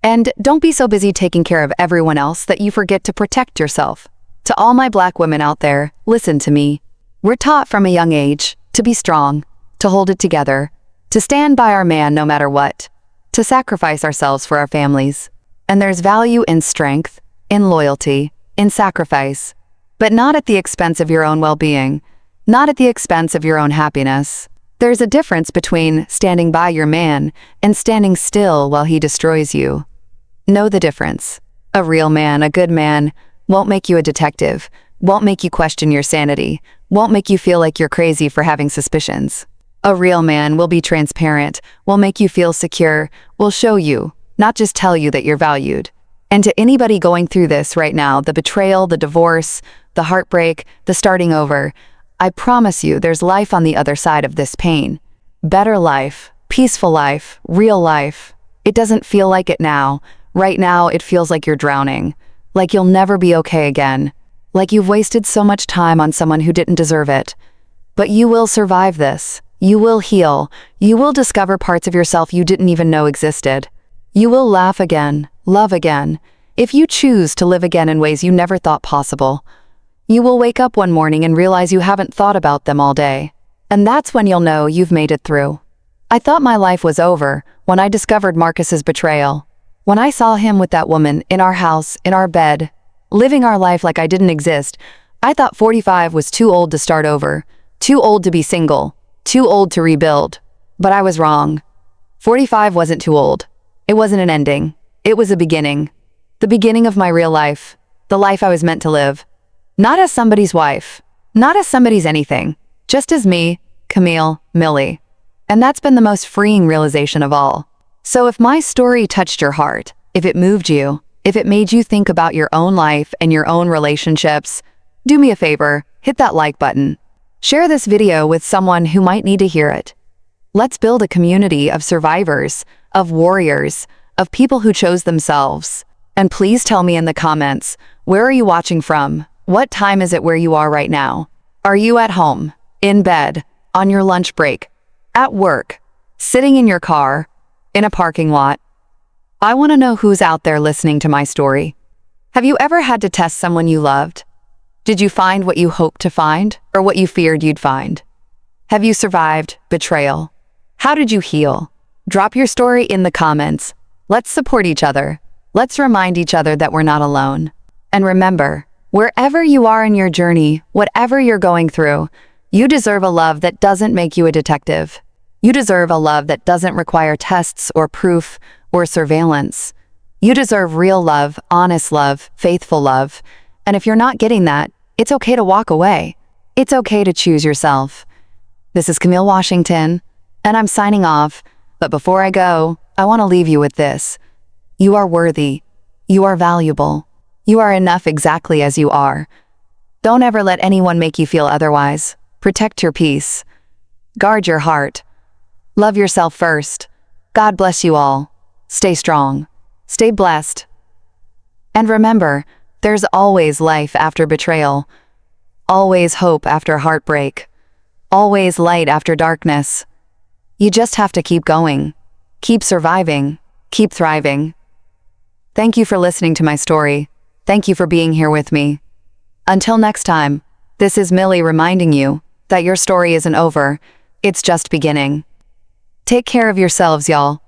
And don't be so busy taking care of everyone else that you forget to protect yourself. To all my Black women out there, listen to me. We're taught from a young age to be strong, to hold it together, to stand by our man no matter what, to sacrifice ourselves for our families. And there's value in strength, in loyalty, in sacrifice, but not at the expense of your own well-being, not at the expense of your own happiness. There's a difference between standing by your man and standing still while he destroys you. Know the difference. A real man, a good man, won't make you a detective, won't make you question your sanity, won't make you feel like you're crazy for having suspicions. A real man will be transparent, will make you feel secure, will show you, not just tell you that you're valued. And to anybody going through this right now, the betrayal, the divorce, the heartbreak, the starting over, I promise you there's life on the other side of this pain. Better life, peaceful life, real life. It doesn't feel like it now. Right now it feels like you're drowning, like you'll never be okay again, like you've wasted so much time on someone who didn't deserve it. But you will survive this. You will heal. You will discover parts of yourself you didn't even know existed. You will laugh again, love again, if you choose to live again in ways you never thought possible. You will wake up one morning and realize you haven't thought about them all day. And that's when you'll know you've made it through. I thought my life was over when I discovered Marcus's betrayal. When I saw him with that woman in our house, in our bed, living our life like I didn't exist, I thought 45 was too old to start over, too old to be single, too old to rebuild. But I was wrong. 45 wasn't too old. It wasn't an ending. It was a beginning. The beginning of my real life, the life I was meant to live. Not as somebody's wife, not as somebody's anything, just as me, Camille, Millie. And that's been the most freeing realization of all. So if my story touched your heart, if it moved you, if it made you think about your own life and your own relationships, do me a favor, hit that like button. Share this video with someone who might need to hear it. Let's build a community of survivors, of warriors, of people who chose themselves. And please tell me in the comments, where are you watching from? What time is it where you are right now? Are you at home, in bed, on your lunch break, at work, sitting in your car, in a parking lot? I want to know who's out there listening to my story. Have you ever had to test someone you loved? Did you find what you hoped to find, or what you feared you'd find? Have you survived betrayal? How did you heal? Drop your story in the comments. Let's support each other. Let's remind each other that we're not alone. And remember, wherever you are in your journey, whatever you're going through, you deserve a love that doesn't make you a detective. You deserve a love that doesn't require tests or proof or surveillance. You deserve real love, honest love, faithful love. And if you're not getting that, it's okay to walk away. It's okay to choose yourself. This is Camille Washington, and I'm signing off. But before I go, I want to leave you with this. You are worthy. You are valuable. You are enough exactly as you are. Don't ever let anyone make you feel otherwise. Protect your peace. Guard your heart. Love yourself first. God bless you all. Stay strong. Stay blessed. And remember, there's always life after betrayal. Always hope after heartbreak. Always light after darkness. You just have to keep going. Keep surviving. Keep thriving. Thank you for listening to my story. Thank you for being here with me. Until next time, this is Millie reminding you that your story isn't over. It's just beginning. Take care of yourselves, y'all.